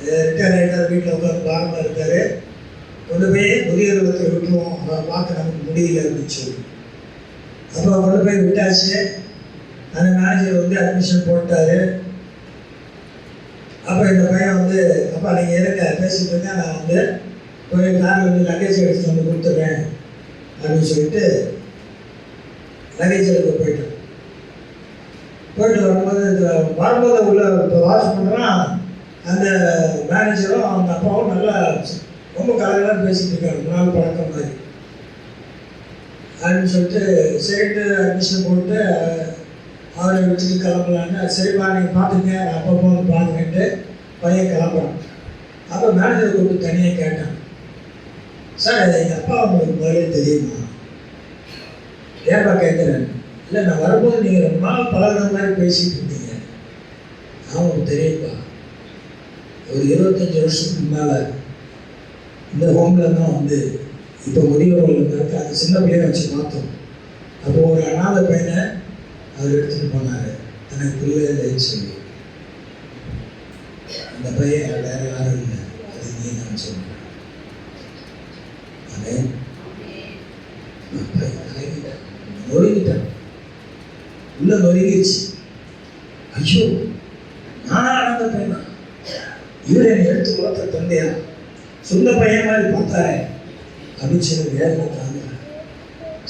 ரிட்டையர் ஆகிட்டார், வீட்டில் உட்காந்து பாரமாக இருக்கார், கொண்டு போய் முதியோர் இல்லத்தில் விட்டுருவோம், அவரை பார்க்க நமக்கு முடியல அப்படின்னு சொல்லி. அப்போ கொண்டு போய் விட்டாச்சு. அந்த மேனேஜர் அட்மிஷன் போட்டார். அப்போ இந்த பையன் அப்பா நீங்கள் இருங்க பேசிட்டு இருங்க, நான் போய் காரில் லக்கேஜ் எடுத்து கொடுத்துட்றேன் அப்படின்னு சொல்லிட்டு லக்கேஜ் எடுக்க போயிட்டு வரும்போது உள்ள இப்போ வாட்ச் பண்ணுறான். அந்த மேனேஜரும் அவங்க அப்பாவும் நல்லா ரொம்ப கலகலாக பேசிகிட்டு இருக்காரு, முன்னாள் பழக்கம் மாதிரி அப்படின்னு சொல்லிட்டு சரிட்டு அட்மிஷன் போட்டு அவரை வச்சுட்டு கிளம்பலான்னு. சரிப்பா நீங்கள் பார்த்துங்க, அப்பப்போ பார்த்துக்கிட்டு பையன் கிளம்புறான். அப்போ மேனேஜர் கூப்பிட்டு தனியாக கேட்டான், சார் எங்கள் அப்பா உங்களுக்கு முதலே தெரியுமா? ஏன்பா கேட்குறேன்? இல்லை, நான் வரும்போது நீங்கள் ரொம்ப நாள் பழகிற மாதிரி பேசிகிட்டு இருந்தீங்க. அவங்களுக்கு தெரியுப்பா, ஒரு 25 வருஷத்துக்கு முன்னால் இந்த ஹோமில் தான் இப்போ முதியோர்கள் இருக்க அந்த சின்ன பிள்ளைய வச்சு பார்த்தோம். அப்போ ஒரு அனாதை பையனை அவர் எடுத்துகிட்டு போனார், எனக்கு பிள்ளை இல்லைன்னு சொல்லி. அந்த பையன் வேற யாரும் இல்லை, அது நீ நான் சொல்கிறேன். நொறுங்கிட்டான், உள்ள நொறுங்கிடுச்சு. ஐயோ, நான் அனாதை பையனா? இவர் என்னை எடுத்து வளர்த்த தந்தையா? சொந்த பையன் மாதிரி பார்த்தாரே அப்படின்னு சொல்லி வேதனை தாங்குறேன்.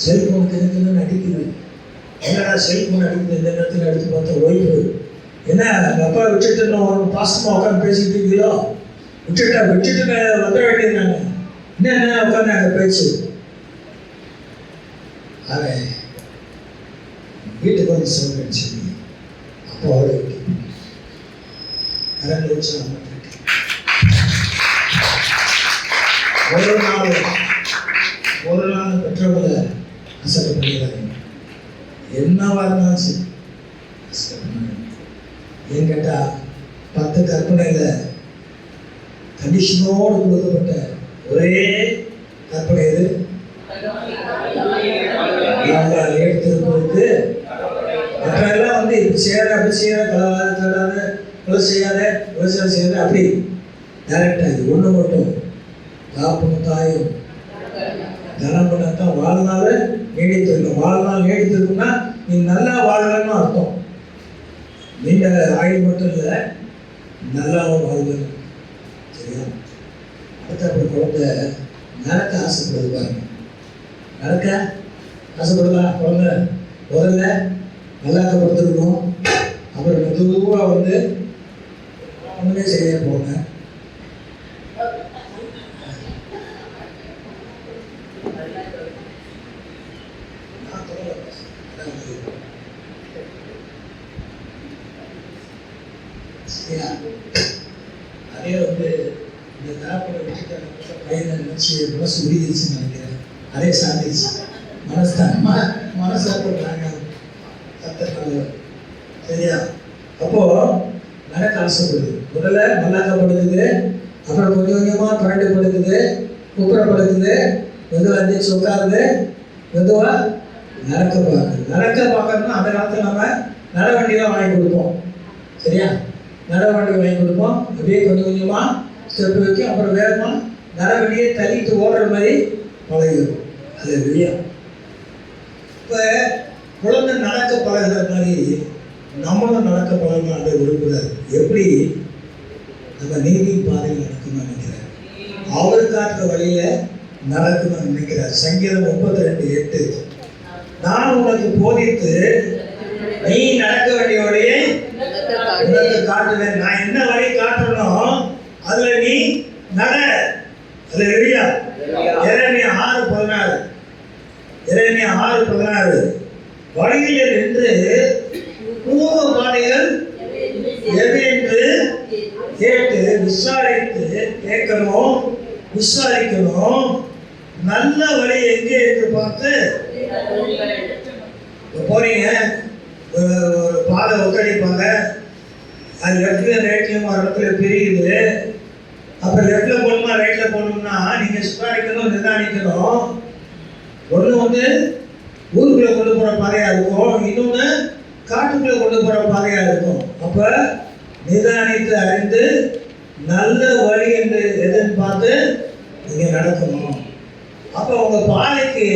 செல்ஃபோன் தெரிஞ்சுன்னு அடிக்கிறேன். என்னடா செல்ஃபோன் அடிக்கிறது இந்த நேரத்தில் எடுத்து பார்த்த ஓய்வு? என்ன எங்கள் அப்பா விட்டுட்டு ஒரு பாசமாக உட்காந்து பேசிக்கிட்டு இருக்கீங்களோ? விட்டுட்டு வந்துட வேண்டியது. நாங்கள் என்ன உட்காந்து அங்கே பேச்சு. அவன் வீட்டுக்கு சொல்றேன்னு சொல்லி அப்போ அவளுக்கு கரண்ட் வச்சு ஒரு நாள் பெற்றவங்களை அசட்டை பண்ணிடுறாங்க. என்னவா இருந்தாலும் சரி அசட்டை பண்ணாங்க. ஏன்னு கேட்டால் 10 கற்பனையில் கண்டிஷனோடு கொடுக்கப்பட்ட ஒரே கற்பனை இது எடுத்திருப்பதற்கு. மற்றெல்லாம் இப்படி செய்யாத, அப்படி செய்யாத, கலவாத, கொலை செய்யாத, விவசாயம் செய்யாத, அப்படி டைரக்டாக இது ஒன்று மட்டும். காப்பும் தாயும் தனம் பண்ணத்தான் வாழ்நாள் நீடித்திருக்கும். வாழ்நாள் நீடித்திருக்குன்னா நீ நல்லா வாழலன்னு அர்த்தம். நீண்ட ஆயுள் மட்டும் இல்லை, நல்லாவும் வாழ்வது. சரியா? அடுத்த அப்படி குழந்தை நடக்க ஆசைப்படுது பாருங்க. நடக்க ஆசைப்படுதா குழந்தை? முதல்ல நல்லாக்கப்படுத்திருக்கணும். அப்புறம் மெதுவாக ஒன்றுமே செய்ய போங்க. அதே இந்த தாப்பனை வச்சுட்டு பையனை நினச்சி மனசு உருகிடுச்சுன்னு நினைக்கிறேன். அதே சாந்திச்சு மனசாப்படுறாங்க சத்தனால. சரியா? அப்போ நடக்க ஆசைப்படுது. முதல்ல நல்லாக்கப்படுது, அப்புறம் கொஞ்சம் கொஞ்சமாக பரண்டுப்படுத்துது, குப்புறப்படுத்துது, மெதுவாக எந்திரிச்சு உட்காருது, மெதுவாக நடக்க பார்க்குது. நடக்க பார்க்கணும்னா அந்த காலத்தில் நம்ம நடவண்டியெல்லாம் வாங்கி கொடுப்போம். சரியா? நடவண்டி வாங்கி கொடுப்போம். அப்படியே கொஞ்சம் கொஞ்சமாக ஸ்டெப் வைக்கும். அப்புறம் வேகமாக நடவண்டியை தள்ளிட்டு ஓடுற மாதிரி பழகிடும். அது இல்லையா? இப்போ குழந்தை நடக்க பழகிற மாதிரி நம்மளும் நடக்க பழகலான்ற விரும்புகிறார். எப்படி? நம்ம நீதி பாதையில் நடக்கணும்னு நினைக்கிறார். அவர் காட்டுற வழியில் நடக்கணும்னு நினைக்கிறார். சங்கீதம் 32:8 நான் உனக்கு போதித்து நீ நடக்க வேண்டிய வழியை உனக்கு காட்டுவேன். நான் என்ன வழி காட்டணும் அதுல நீ நட. அது இல்லையா? 6:16 வழியில் நின்று பூர்வ பாதைகள் எதென்று கேட்டு விசாரிக்கணும். நல்ல வழி எங்கே என்று பார்த்து போறீங்க. ஒரு பாதை ஒத்தடி பாதை, அது லெஃப்ட்ல ரைட்லயும் ஒரு இடத்துல பிரியுது. அப்ப லெஃப்ட்ல போகணுமா ரைட்ல போகணும்னா நீங்க சுதாரிக்கணும், நிதானிக்கணும். ஒண்ணு வந்து ஊருக்குள்ள கொண்டு போற பாதையா இருக்கும், இன்னொன்னு காட்டுக்குள்ள கொண்டு போற பாதையா இருக்கும். அப்ப நிதானித்து அறிந்து நல்ல வழி என்று எதுன்னு பார்த்து நீங்க நடக்கணும். அப்ப உங்க பாதைக்கு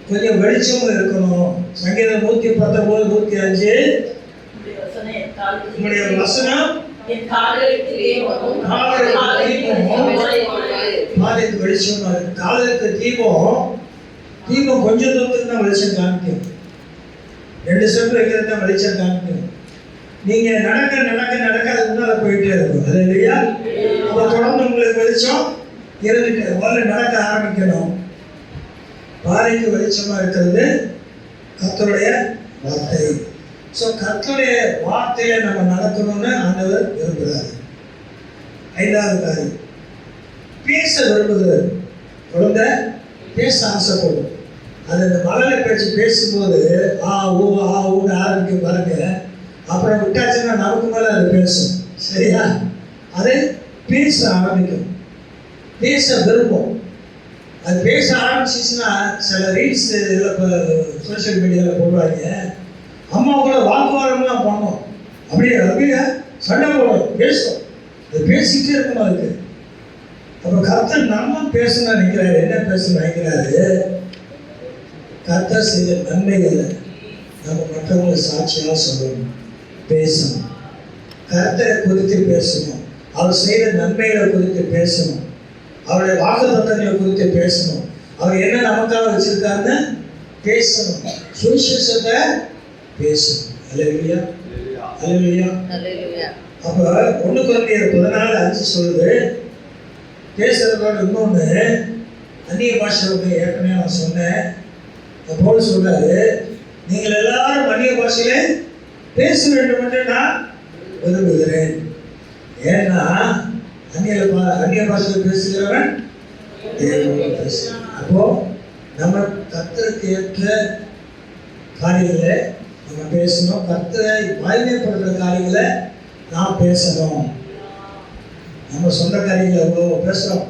கொஞ்சம் வெளிச்சமும் இருக்கணும். சங்கீதம் 119, 105 உங்களுடைய வசனம் பாதைக்கு வெளிச்சம். காலைக்கு தீபம் கொஞ்சம் தூரத்துக்கு தான் வெளிச்சம் காமிக்கும். 2 ஸ்டெப் வைக்கிறது தான் வெளிச்சம் காமிக்கும். நீங்க நடக்க அதுக்கு முன்னால போயிட்டே இருக்கும். அது இல்லையா? அப்ப தொடர்ந்து உங்களுக்கு வெளிச்சம் இருந்துட்டு முதல்ல நடக்க ஆரம்பிக்கணும். பாதைக்கு வெளிச்சமா இருக்கிறது கர்த்தருடைய வார்த்தை. ஸோ கர்த்தருடைய வார்த்தையில நம்ம நடக்கணும்னு ஆண்டவர் விரும்புகிறார். 5வது காரியம், பேச விரும்புகிறார். குழந்தை பேச ஆசைப்படும். அது இந்த மழலை பேச்சு பேசும்போது ஊன்னு ஆரம்பிக்க பாருங்க. அப்புறம் விட்டாச்சுன்னா நமக்கு மேலே அது பேசும். சரியா? அது பேச ஆரம்பிக்கும், பேச விரும்பும். அது பேச ஆரம்பிச்சிச்சுன்னா சில ரீல்ஸ் இப்போ சோஷியல் மீடியாவில் போடுவாங்க. அம்மா கூட வாக்குவாதம்லாம் பண்ணோம், அப்படியே சண்டை போடும், பேசும். அது பேசிக்கிட்டே இருக்கணும். அதுக்கு அப்போ கர்த்தர் நம்ம பேசணும்னு நினைக்கிறாரு. என்ன பேசணும்னு நினைக்கிறாரு? கர்த்தர் செய்த நன்மைகளை நம்ம மற்றவங்களை சாட்சியாக சொல்லணும், பேசணும். கர்த்தரை குறித்து பேசணும், அவர் செய்த நன்மைகளை குறித்து பேசணும், அவருடைய வாக்குத்தத்தங்களை குறித்து பேசணும், அவர் என்ன நமக்காக வச்சிருக்காருன்னு பேசணும், சுவிசேஷத்தை பேசணும். அல்லேலூயா, அல்லேலூயா. அப்ப 1 கொரிந்தியர் 14:5 சொல்லுது, பேசுறதோட இன்னொன்று அந்நிய பாஷை. ஏற்கனவே நான் சொன்னேன். பவுல் சொல்றாரு, நீங்கள் எல்லாரும் அந்நிய பாஷையிலே பேச வேண்டும் என்று நான் விரும்புகிறேன். ஏன்னா அந்நிய பாஷையில் பேசுகிறவன் தேவனோடு பேசுகிறான். அப்போ நம்ம கர்த்தருக்கு ஏற்ற காரியங்களை நம்ம பேசணும். கர்த்தரை மகிமைப்படுத்துற காரியங்களை நாம் பேசணும். நம்ம சொந்த காரியங்களை எவ்வளோ பேசுகிறோம்,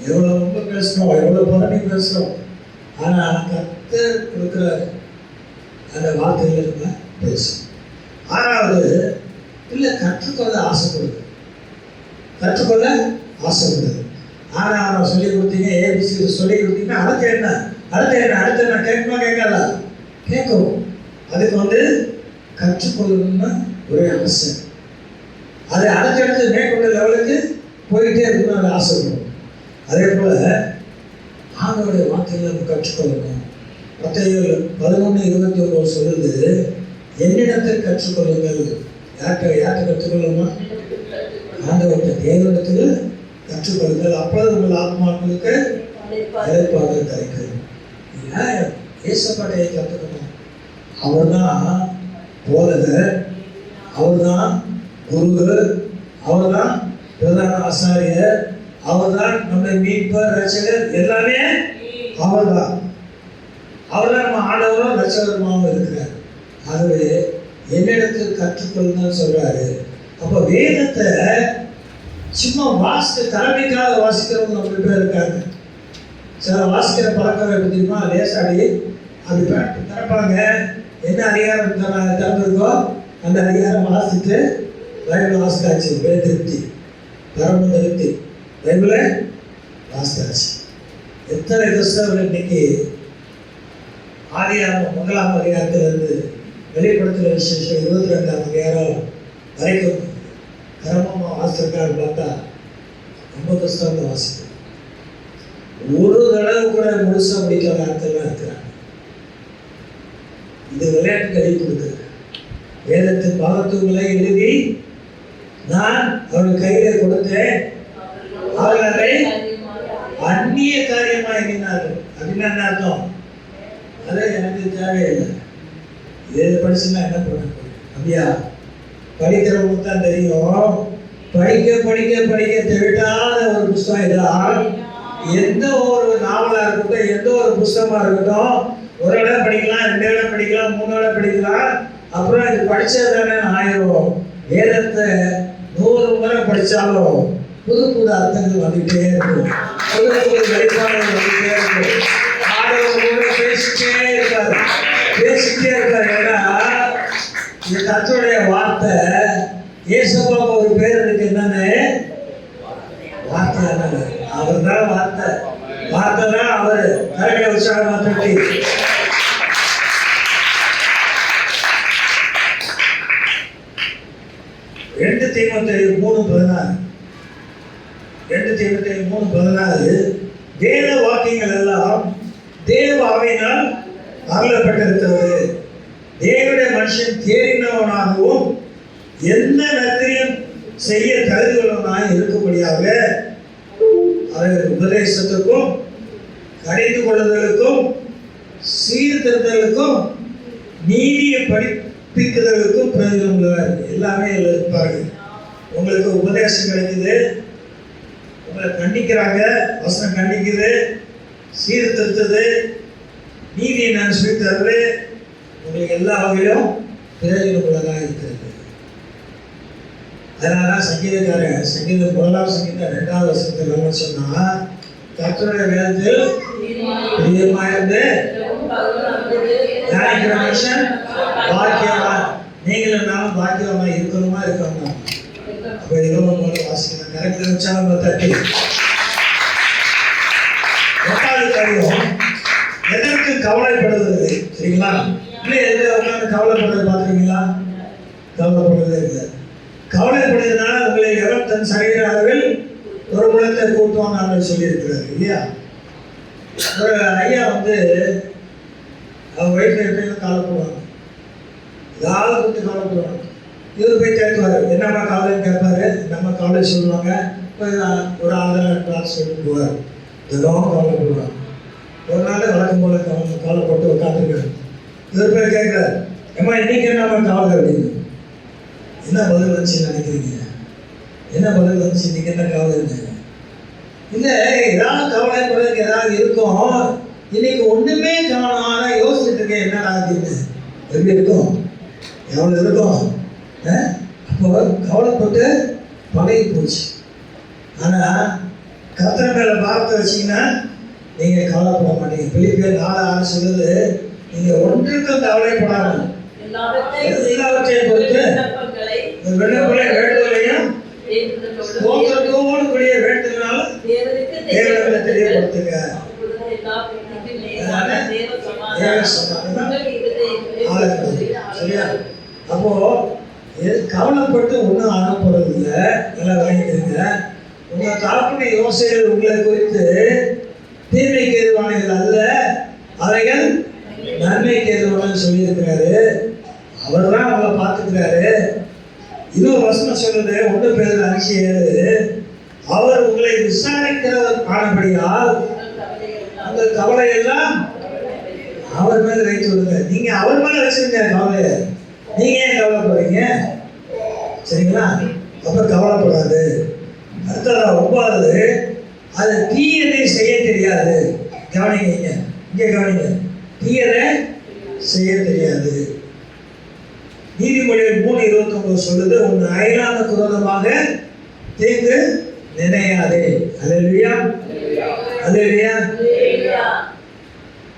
எவ்வளோ ரொம்ப பேசுகிறோம், எவ்வளோ புறணி பேசுகிறோம். ஆனால் கர்த்தர் கொடுக்குற அந்த வார்த்தைகளை நம்ம பேசணும். 6வது, இல்லை கற்றுக்கொள்ள ஆசைப்படுது. நான் சொல்லி கொடுத்தீங்க, ஏபிசி சொல்லி கொடுத்தீங்கன்னா அடுத்த என்ன கேட்கணுமா கேட்கல? கேட்கும். அதுக்கு கற்றுக்கொள்ளணும்னா ஒரே ஆசை. அது அடுத்தடுத்து மேற்கொண்ட லெவலுக்கு போயிட்டே இருக்கணும், அது ஆசைப்படும். அதே போல ஆண்டவருடைய வார்த்தைகளை நம்ம கற்றுக்கொள்ளணும். மத்தேயு 11:21 சொல்லுது, என்னிடத்தில் கற்றுக்கொள்ளுங்கள். யார்கிட்ட கற்றுக்கொள்ளணுமா? ஆண்டவர்கிட்ட, தேவனிடத்தில் கற்றுக்கொள்ளுங்கள், அப்பொழுது உங்கள் ஆத்மாக்களுக்கு இளைப்பாக கிடைக்கும். ஏசப்பாட்டையை கற்றுக்கணும். அவர் தான் போதகர், அவர் தான் குரு, அவர் தான் பிரதான ஆசாரியர், அவர் தான் நம்முடைய மீட்பர், ரட்சகர், எல்லாமே அவர் தான். நம்ம ஆண்டவரும் ரட்சகருமாவும் இருக்கிறார். ஆகவே என்னிடத்தில் கற்றுக்கொள்ளுங்கன்னு சொல்றாரு. அப்போ வேதத்தை சும்மா தலைமைக்காக வாசிக்கிறவங்க நம்ம பேர் இருக்காங்க. சில வாசிக்கிற பழக்கம் எப்படி தெரியுமா? லேசாடி அப்படி திறப்பாங்க. என்ன அதிகாரம் திறந்திருக்கோ அந்த அதிகாரம் வாசித்து பைபிள் வாசித்தாச்சு. திருப்தி, பரம திருப்தி, பைபிளை வாசித்தாச்சு. எத்தனை கிறிஸ்தவர்கள் இன்னைக்கு ஆதியாகமம் 1ஆம் அதிகாரத்திலிருந்து வெளிப்படுத்துகிற விசேஷம் 22ஆம் அதிகாரம் வரைக்கும் கிரமமாக வாசிச்சிருக்காரு. பார்த்தா ரொம்ப கிறிஸ்தவங்க வாசிக்கிறோம். ஒரு தடவை கூட முழுசாக முடிக்காத ஆட்கள்லாம் இருக்கிறாங்க. இது விளையாட்டு கல்வி கொடுக்குது. வேதத்தின் பாகத்துவங்களை எழுதி நான் அவர்கள் கையில கொடுத்தேன், அவர்கள் அதை அந்நிய காரியமாக எண்ணினார்கள். அப்படின்னா என்ன அர்த்தம்? அது எனக்கு தேவையில்லை. இது படிச்சுன்னா என்ன பண்ண அப்படியா? படிக்கிறவங்களுக்கு தான் தெரியும். படிக்க படிக்க படிக்க தேவையில்லாத ஒரு புஸ்தகம் இதான். எந்த ஒரு நாவலாக இருக்கட்டும், எந்த ஒரு புஸ்தகமாக இருக்கட்டும், ஒரு இடம் படிக்கலாம், 2 இடம் படிக்கலாம், 3 இடம் படிக்கலாம். அப்புறம் இது படித்தது தானே ஆயிரும். வேதத்தை 100 முறை படித்தாலும் புது புது அர்த்தங்கள் வந்துகிட்டே இருக்கும், புது புது வெளிப்பாடுகள் வந்துகிட்டே இருக்கும். ஆண்டவர் பேசிட்டே இருக்காரு. ஏன்னா இந்த கர்த்தருடைய வார்த்தை. இயேசுவுக்கு ஒரு பேர் இருக்கு, என்னன்னு? வார்த்தை. அவர் தான் வார்த்தை. வார்த்தை தான் அவர். கரைகளை உற்சாகமா தட்டி 2 தீமோத்தேயு 3:14 2 தீமோத்தேயு 3:14 வேத வாக்கியங்கள் எல்லாம் தேவ ஆவியினால் அருளப்பட்டிருக்கிறது. தேவனுடைய மனுஷன் தேறினவனாகவும் எந்த நற்கிரியும் செய்ய தகுதியுள்ளவனாய் இருக்கும்படியாக அதை உபதேசத்துக்கும், கடிந்து கொள்ளுதலுக்கும், சீர்திருத்தலுக்கும், நீதியை படிப்பிக்குதலுக்கும் பிரயோஜனம் உள்ளவர். எல்லாமே இருப்பார்கள். உங்களுக்கு உபதேசம் கிடைக்குது, உங்களை கண்டிக்கிறாங்க, வசனம் கண்டிக்குது, சீர்திருத்தது, நீதியை நான் சொல்லி தருவது, உங்களுக்கு எல்லா வகையிலும் பிரயோஜனம் உள்ளதாக இருக்கிறது. அதனால சங்கீதக்காரன் சங்கீதம் 1ஆம் சங்கீதம் 2வது வசனத்தில் என்ன சொன்னா, கர்த்தருடைய வேதத்தில் பிரியமாயிருந்து தியானிக்கிற மனுஷன் பாக்கியவான். நீங்களும் நானும் பாக்கியமா இருக்கணுமா இருக்கணுமா? அப்ப இதெல்லாம் போல வாசிக்கணும். கரெக்ட் வச்சாலும் தட்டி 8வது காரியம், எதற்கு கவலைப்படுவது? சரிங்களா? இல்லை எதுக்கு உட்காந்து கவலைப்படுறது பார்த்துருக்கீங்களா? கவலைப்படுறதே இல்லை. கவலைப்படுறதுனால உங்களை எவன் தன் சரீர அளவில் ஒரு குலத்தை கூட்டுவாங்க சொல்லியிருக்கிறாரு இல்லையா? ஒரு ஐயா வந்து அவங்க வயிற்றில் எப்பயும் கவலைப்படுவாங்க, ஏதாவது கொடுத்து கவலைப்படுவாங்க. இவர் போய் கேட்குவார், என்னம்மா கவலைன்னு கேட்பாரு. நம்ம கவலை சொல்லுவாங்க, ஒரு ஆதரவு சொல்லிட்டு போவார். தினம் கவலைப்படுவாங்க. ஒரு நாள் வழக்கம் போல கவலைப்பட்டு உட்காந்துருக்காரு. இவர் போய் கேட்குறாரு, ஏம்மா இன்னைக்கு என்னம்மா கவலை அப்படின்னு. என்ன பதில் வந்துச்சுன்னு நினைக்கிறீங்க? என்ன பதில் வந்துச்சு? இன்னைக்கு என்ன கவலை இருந்தது? இல்லை, ஏதாவது கவலைப்படுறதுக்கு ஏதாவது இருக்கும். இன்னைக்கு ஒன்றுமே காணும். ஆனால் யோசிச்சுட்டு இருக்கேன் என்னடா அப்படின்னு. எப்படி இருக்கும்? எவ்வளோ இருக்கும்? அப்போ கவலைப்பட்டு பழகி போச்சு. ஆனால் கர்த்தர் மேலே பாரத்தை வச்சிங்கன்னா நீங்கள் கவலைப்பட மாட்டீங்க. பிலிப்பியர் 4:6 சொல்லுது, நீங்கள் ஒன்றுக்கும் கவலைப்படாமல் எல்லாவற்றையும் பொறுத்து விண்ணப்பங்களை வேண்டுதலையும் ஸ்தோத்திரத்தோடு கூடிய வேண்டுதலால் தேவனை தெரியப்படுத்துங்க. சரியா? அப்போ கவலைப்பட்டு ஒன்றும் ஆகப்படுறது இல்லை. நல்லா வாங்கிக்கிறீங்க. உங்க தாற்பனை யோசனைகள் உங்களை குறித்து தீமைக்கு எதிர்வானது அல்ல, அவைகள் நன்மைக்கு எதிர்வானு சொல்லியிருக்கிறாரு. அவர் தான் அவங்களை பார்த்துக்கிறாரு. இன்னொரு வசனம் சொல்லுது, 1 பேதுரு 5:7, அவர் உங்களை விசாரிக்கிறவர் ஆனபடியால் அந்த கவலையெல்லாம் அவர் மேல வைத்து விடுங்க. நீங்க அவர் மேல வச்சிருங்க கவலையை. நீங்க ஏன் கவலைப்படுறீங்க? சரிங்களா? அப்ப கவலைப்படாது. அடுத்தது 9, அது தீயதை செய்ய தெரியாது. கவனிங்க, இங்க கவனிங்க, தீயதை செய்ய தெரியாது. நீதிமொழிகள் 3:29 சொல்லுது, உன் அயலானுக்கு விரோதமாக தீங்கு நினையாதே. அல்லேலூயா, அல்லேலூயா.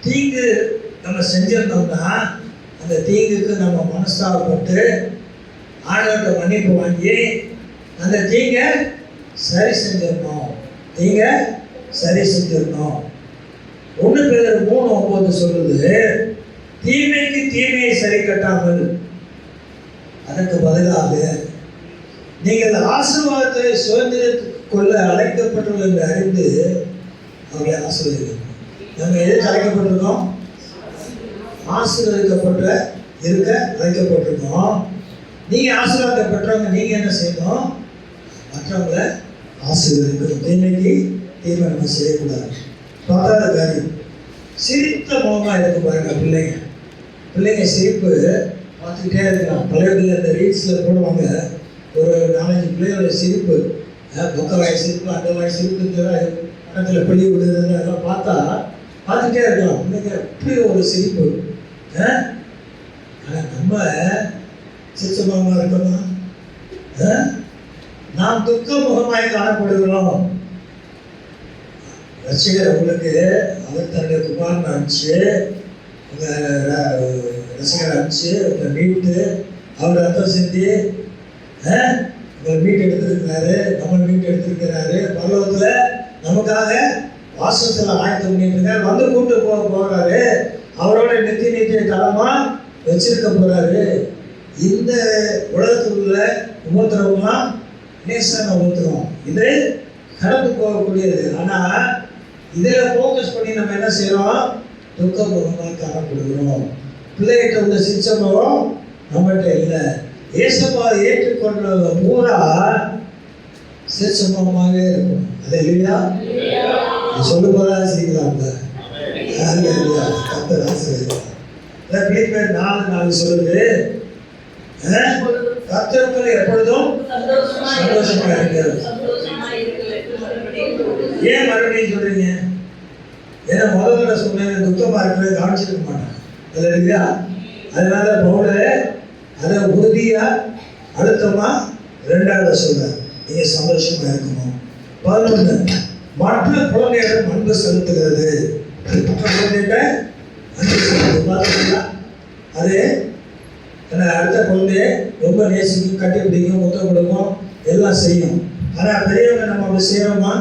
தீங்கு நம்ம செஞ்சிருந்தோம்னா அந்த தீங்குக்கு நம்ம மனஸ்தாபப்பட்டு ஆண்டவர்கிட்ட மன்னிப்பு வாங்கி அந்த தீங்கை சரி செஞ்சிடணும். தீங்கை சரி செஞ்சிடணும். 1 பேதுரு 3:9 சொல்லுது, தீமைக்கு தீமையை சரி கட்டாமல் அதற்கு பதிலாக நீங்கள் ஆசீர்வாதத்தை சுதந்திரத்துக் கொள்ள அழைக்கப்பட்டுள்ள என்று அறிந்து அவர்களை ஆசீர்வதிக்கணும். நம்ம எதுக்கு அழைக்கப்பட்டிருக்கோம்? ஆசீர்வதிக்கப்பட்ட இருக்க அழைக்கப்பட்டிருக்கோம். நீங்கள் ஆசீர்வாதத்தை பெற்றவங்க நீங்கள் என்ன செய்யணும்? மற்றவங்களை ஆசீர்வதிக்கணும். தீமைக்கு தீமை நம்ம செய்யக்கூடாது. 10வது காரியம், சிரித்த முகமாக இருக்கு பாருங்க பிள்ளைங்க சிரிப்பு பார்த்துக்கிட்டே இருக்கலாம். பழைய அந்த ரீல்ஸில் போடுவாங்க, ஒரு 4-5 பிள்ளைகளோட சிரிப்பு, பக்க வாய் சிரிப்பு, அந்த வாய் சிரிப்பு, கணக்கில் பிள்ளை விடுறது அதெல்லாம் பார்த்துட்டே இருக்கலாம். பிள்ளைங்க அப்படி ஒரு சிரிப்பு. ஆனால் நம்ம சிரிச்சமாக இருக்கணும், நாம் துக்க முகமாய் காணப்படுகிறோம். ரசிகர் உங்களுக்கு அவர் தன்னுடைய குமாரன் அனுப்பிச்சு, ரசிகர் அனுப்பிச்சு உங்களை மீட்டு, அவர் ரத்தம் சிந்தி உங்களை மீட்டு எடுத்திருக்கிறாரு, நம்ம மீட்டு எடுத்திருக்கிறாரு. பரலோகத்தில் நமக்காக வாசத்தில் ஆயத்தம் பண்ணிட்டு இருக்காரு. வந்து கூட்டு போகிறாரு, அவரோட நித்திய தளமாக வச்சிருக்க போறாரு. இந்த உலகத்துக்குள்ள உபத்திரவம்லாம் லேசான உபத்திரம், இது கடந்து போகக்கூடியது. ஆனால் இதில் ஃபோக்கஸ் பண்ணி நம்ம என்ன செய்கிறோம்? துக்கமுகமாக காணப்படுகிறோம். பிள்ளைகிட்ட உள்ள சிச்சமுகம் நம்மகிட்ட இல்லை. ஏசப்பா ஏற்றுக்கொண்டது பூரா சிச்சமுகமாகவே இருக்கும். அது இல்லையா? சொல்ல போதா செய்யலாம்ல. கர்த்தர் ஆசீர்வதிப்பார். பிலிப்பியர் 4:4 சொல்லுது, கர்த்தருக்குள் எப்பொழுதும் சந்தோஷமா இருக்கிறது. ஏன் மறுபடியும் சொல்றீங்க? ஏன்னா முதல்ல சொன்ன துக்கமா இருக்கிறத கவனிச்சிருக்க மாட்டாங்க, அது இல்லையா? அதனால பவுல அதை உறுதியா அழுத்தமா 2வது சொல்றாரு, நீங்க சந்தோஷமா இருக்கணும். 11 மற்ற குழந்தைகளிடம் அன்பு செலுத்துகிறது. மற்ற குழந்தைகிட்ட அன்பு செலுத்துது பார்த்தீங்களா? அது அடுத்த குழந்தைய ரொம்ப நேசிக்கும், கட்டி பிடிக்கும், முத்தம் கொடுக்கும், எல்லாம் செய்யும். ஆனால் பெரியவங்க நம்ம அப்படி செய்யறோமா?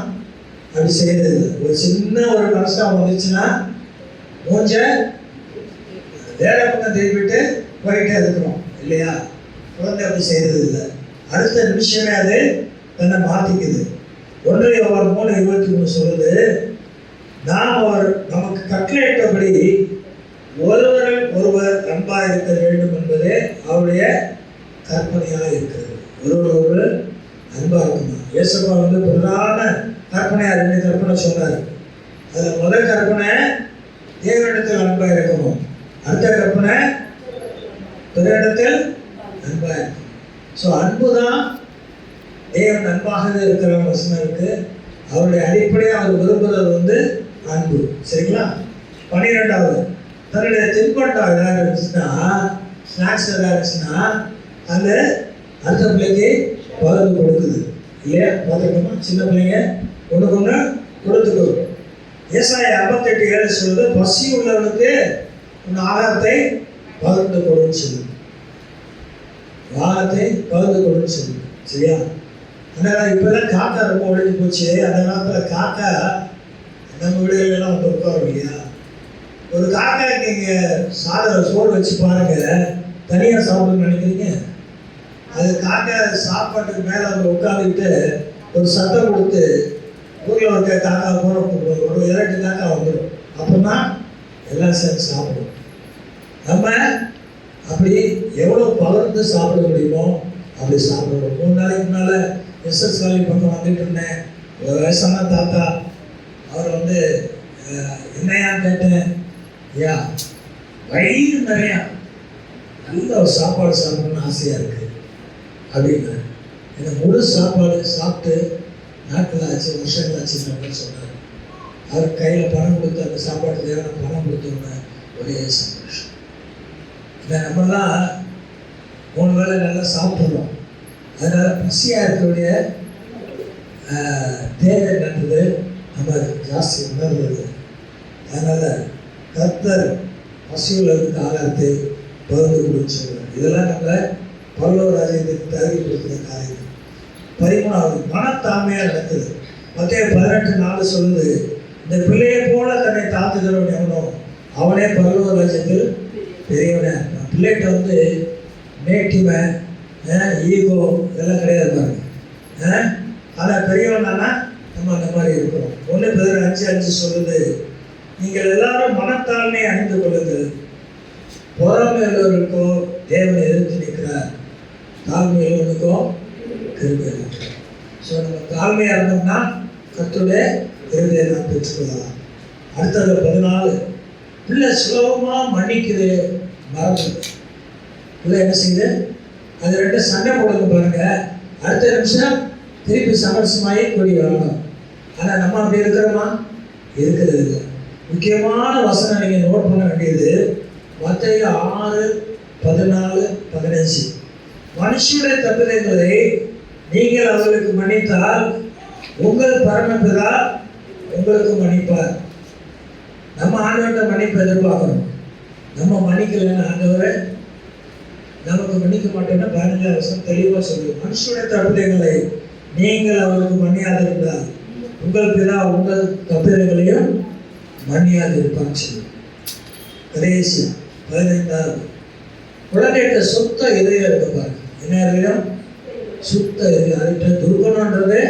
அப்படி செய்யறது இல்லை. ஒரு சின்ன ஒரு கஷ்டம் வந்துச்சுன்னா மூஞ்ச வேற பக்கம் திருப்பிட்டு போயிட்டே இருக்கிறோம் இல்லையா? குழந்தை அப்படி செய்யறது இல்லை. அடுத்த நிமிஷமே அது தன்னை மாற்றிக்குது. 1 யோவான் 3:23 சொல்லுது, நாம் அவர் நமக்கு கட்டளையிட்டபடி ஒருவர் அன்பாக இருக்க வேண்டும் என்பதே அவருடைய கற்பனையாக இருக்கிறது. ஒருவர் அன்பாக இருக்கணும். இயேசுப்பா பிரதான கற்பனையா 2 கற்பனை சொன்னார். அதில் முதல் கற்பனை தேவனிடத்தில் அன்பாக இருக்கணும். அடுத்த கற்பனை பிறரிடத்தில் அன்பாக இருக்கணும். ஸோ அன்பு தான் தேவன் அன்பாகவே இருக்கிற வசனம் இருக்கு. அவருடைய அடிப்படையாக அவர் விரும்புகிறது அன்பு. சரிங்களா? 12வது, தன்னுடைய தின்பண்டம் ஏதாவது இருந்துச்சுன்னா, ஸ்நாக்ஸ் ஏதாவது இருந்துச்சுன்னா அந்த அடுத்த பிள்ளைக்கு பகிர்ந்து கொடுக்குது இல்லையா? பார்த்துக்கணுமா? சின்ன பிள்ளைங்க ஒன்றுக்கு ஒன்று கொடுத்துக்கணும். ஏசாயா 58:7 சொல்லுது, பசி உள்ளவனுக்கு உன் ஆகாரத்தை பகிர்ந்து கொடுன்னு சொல்லுது. ஆகாரத்தை பகிர்ந்து கொடுன்னு சொல்லுது. சரியா? அதனால் இப்போல்லாம் காக்கா ரொம்ப ஒழிஞ்சு போச்சு. அந்த காலத்தில் காக்கா நம்ம வீடுகளெல்லாம் உட்காரும் இல்லையா? ஒரு காக்காய்க்கு நீங்கள் சோறு வச்சு பாருங்க, தனியாக சாப்பிடுன்னு நினைக்கிறீங்க? அது காக்கா சாப்பாட்டுக்கு மேலே அவங்க உட்காந்துக்கிட்டு ஒரு சத்தம் கொடுத்து ஊரில் இருக்க காக்கா போன ஒரு 2 காக்கா வந்துடும். அப்படின்னா எல்லாம் சேர்ந்து சாப்பிடும். நம்ம அப்படி எவ்வளோ பகிர்ந்து சாப்பிட முடியுமோ அப்படி சாப்பிடுவோம். 3 நாளைக்கு முன்னால் எஸ்எஸ் காலேஜ் பக்கம் வந்துட்டு இருந்தேன். ஒரு வயசான தாத்தா, அவர் என்னையான்னு கேட்டேன், ஐயா வயிறு நிறையா நல்ல ஒரு சாப்பாடு சாப்பிடணும்னு ஆசையாக இருக்குது அப்படின்னு. எனக்கு முழு சாப்பாடு சாப்பிட்டு நாட்கள் ஆச்சு, வருஷங்கள் ஆச்சுன்னு அப்படின்னு சொன்னார். அவர் கையில் பணம் கொடுத்து அந்த சாப்பாட்டு தேவையான பணம் கொடுத்தோம்னா ஒரே சந்தோஷம். இல்லை நம்மளாம் 3 வேளை நல்லா சாப்பிட்றோம். அதனால் பசியாக இருக்கக்கூடிய தேவை என்னன்றது நம்ம ஜாஸ்தி உணர்வது. அதனால் கர்த்தர் பசியுள்ளவருக்கு ஆகாரத்தை பகிர்ந்து கொடுத்து சொல்கிறார். இதெல்லாம் நம்ம பரலோக ராஜ்யத்துக்கு தகுதிப்படுத்துகிற காரியம். 13வது, மனத்தாழ்மையாக நடக்குது. மத்தேயு 18:4 சொல்லுது, இந்த பிள்ளையை போல தன்னை தாழ்த்துகிறவன் எவனோ அவனே பரலோக ராஜ்யத்தில் பெரியவனே. பிள்ளைகிட்ட மேட்டிமை, ஈகோ இதெல்லாம் கிடையாது பாருங்க. ஆனால் பெரியவனானா நம்ம அந்த மாதிரி இருக்கிறோம். 1 பேர் 5:5 சொல்லுது, நீங்கள் எல்லாரும் மனத்தாழ்மையை அணிந்து கொள்ளுங்கள். பொறாமை உள்ளவர்களுக்கோ தேவனை எதிர்த்து நிற்கிறார், தாழ்மை உள்ளவனுக்கோ கிருபை இருக்கிறார். ஸோ நம்ம தாழ்மையாக இருந்தோம்னா கர்த்தருடைய கிருபையை நாம் பெற்றுக்கொள்ளலாம். அடுத்தது 14, பிள்ளை சுலபமாக மன்னிக்குது, மறந்துடுது. பிள்ளை என்ன செய்யுது? அது ரெண்டு சண்டை போடுங்க பாருங்க, அடுத்த நிமிஷம் திருப்பி சமரசமாகி கூடி வரணும். ஆனால் நம்ம அப்படி இருக்கிறோமா? இருக்கிறது இல்லை. முக்கியமான வசனம் நீங்கள் நோட் பண்ண வேண்டியது மத்தேயு 6:14-15. மனுஷனுடைய தப்பிதங்களை நீங்கள் அவர்களுக்கு மன்னித்தால் உங்கள் பரமபிதா உங்களுக்கு மன்னிப்பார். நம்ம ஆண்டவர்கிட்ட மன்னிப்பு எதிர்பார்க்கணும். நம்ம மன்னிக்கலைன்னா ஆண்டவரை நமக்கு மன்னிக்க மாட்டோம்னா 15 வருஷம் தெளிவாக சொல்லுது. மனுஷனுடைய தப்பிதங்களை நீங்கள் அவர்களுக்கு மன்னியாதிருந்தால் உங்கள் பிதா உங்கள் தப்பிதங்களையும் மன்னியாதிருப்பான்னு சொல்லுது. கடைசி 15வது, குழந்தைகிட்ட சுத்த இதயம் இருக்க பாருங்க. என்ன இதயம்? சுத்த இதயம். அதுகிட்ட துர்குணம்ன்றது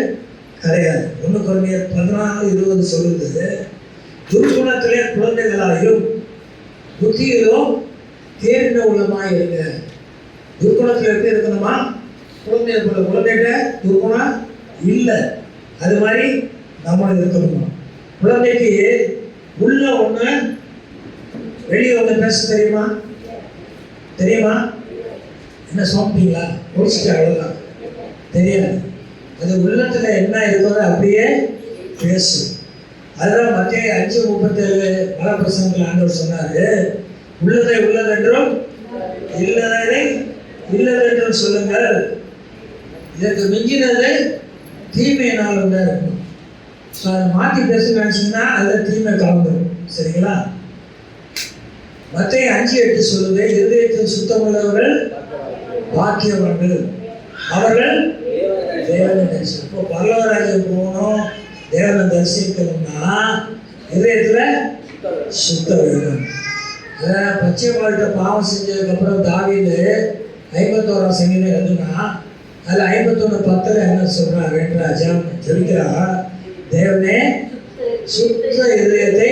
கிடையாது. 1 Corinthians 14:20 சொல்லுது, துர்குணத்திலே குழந்தைகளாயும் புத்தியிலும் தேர்ந்த உள்ளமாய் இருங்க. துர்குணத்தில் எப்படி இருக்கணுமா? குழந்தைய போல. குழந்தைகிட்ட துர்குணம் இல்லை, அது மாதிரி நம்ம இருக்கணுமா? குழந்தைக்கு உள்ள ஒன்று வெளியே ஒன்று பேச தெரியுமா? தெரியுமா? என்ன சோம்பிங்களா? முடிச்சுட்டு அவ்வளோதான். தெரியாது. அது உள்ளத்தில் என்ன இருக்கிறதோ அப்படியே பேசும். அதுதான் மத்திய 5:37 மலப்பிரசங்கத்தில் ஆண்டவர் சொன்னார், உள்ளதை உள்ளதென்றும் இல்லதை இல்லதென்றும் சொல்லுங்கள், இதற்கு மிஞ்சினது தீமையினால் ஒன்றா இருக்கணும். ஸோ அதை மாற்றி பேச நினச்சிங்கன்னா அதில் தீமை கலந்துடும். சரிங்களா? மத்திய 5:8 சொல்லுது, இருதயத்தில் சுத்தமுள்ளவர்கள் பாக்கியவான்கள், அவர்கள் தேவனை தரிசனம். இப்போ பரலோகராஜ்யம் போகணும், தேவனை தரிசிக்கணும்னா இதயத்தில் சுத்தம் வேணும். அதான் பச்சை வாழ்க்கை பாவம் செஞ்சதுக்கப்புறம் தாவீது 51ஆம் சங்கீதம் எழுதுனா அதில் 51:10 என்ன சொல்கிறான்? வேண்டராஜா ஜெபிக்கிறா, தேவனே சுத்த இதயத்தை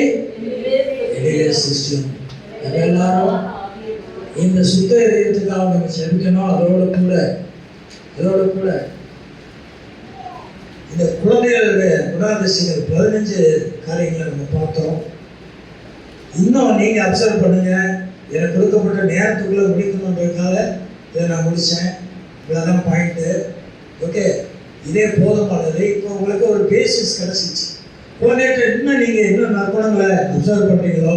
இடையே சிருஷ்டியும். எல்லாரும் இந்த சுத்த இதயத்துக்காக நம்ம ஜெபிக்கணும். அதோடு கூட இந்த குழந்தைகளுடைய குணாதிசயங்கள் 15 காரியங்களை நம்ம பார்த்தோம். இன்னும் நீங்கள் அப்சர்வ் பண்ணுங்க. எனக்கு கொடுக்கப்பட்ட நேரத்துக்குள்ளே முடிக்கணுன்றதுக்காக இதை நான் முடித்தேன். இவ்வளோதான் பாயிண்ட்டு. ஓகே, இதே போதுமானது. இப்போ உங்களுக்கு ஒரு பேசிஸ் கிடச்சிச்சு. குழந்தைகிட்ட இன்னும் நீங்கள் இன்னும் நற்குணங்களை அப்சர்வ் பண்ணுறீங்களோ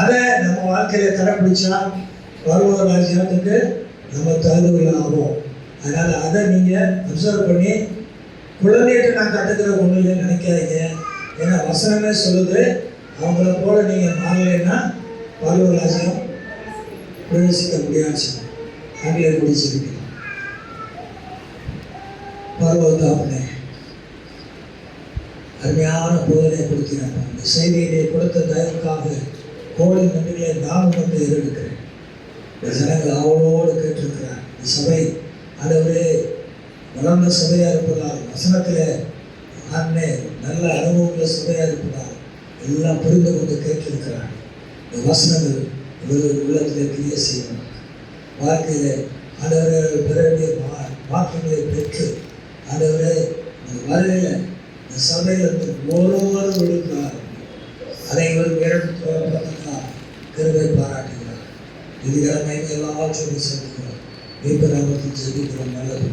அதை நம்ம வாழ்க்கையில் கடைப்பிடிச்சா பரலோக ராஜ்யத்துக்கு நம்ம தகுதிகள் ஆகும். அதனால் அதை நீங்கள் அப்சர்வ் பண்ணி குழந்தைகிட்ட நான் கற்றுக்கிற ஒன்றும் இல்லைன்னு நினைக்காதீங்க. ஏன்னா வசனமே சொல்லுது, அவங்கள போல நீங்கள் மாறலைன்னா பரலோக ராஜ்யம் பிரவேசிக்க முடியாது. அங்கே முடிச்சிருக்கேன். பரலோகத்தாப்பனே, அருமையான போதனை கொடுக்கிறாங்க. இந்த செய்தியை கொடுத்த தயவுக்காக கோடி நன்றிகளை நானும் வந்து ஏறெடுக்கிறேன். இந்த ஜனங்கள் அவளோடு கேட்டிருக்கிறார். இந்த சபை ஆண்டவரே வளர்ந்த சபையாக இருப்பதால், வசனத்தில் ஆண்மை நல்ல அனுபவங்கள சபையாக இருப்பதால் எல்லாம் புரிந்து கொண்டு கேட்டிருக்கிறார். இந்த வசனங்கள் இவர்கள் உள்ளத்தில் கிரிய செய்யணும். வாழ்க்கையில் ஆண்டவர்கள் பெற வேண்டிய வாக்குகளை பெற்று ஆண்டவரே இந்த வருகையில் இந்த சபையில் இருந்து ஒருவர் விழுந்தார் அனைவரும் ஏற்படுத்தார் கருவை பாராட்டுகிறார். இதுகிழமை எல்லா சொல்லி செலுத்துகிறார். மீட்பு நாமத்தில் ஜெபிக்கிறோம். நல்லது.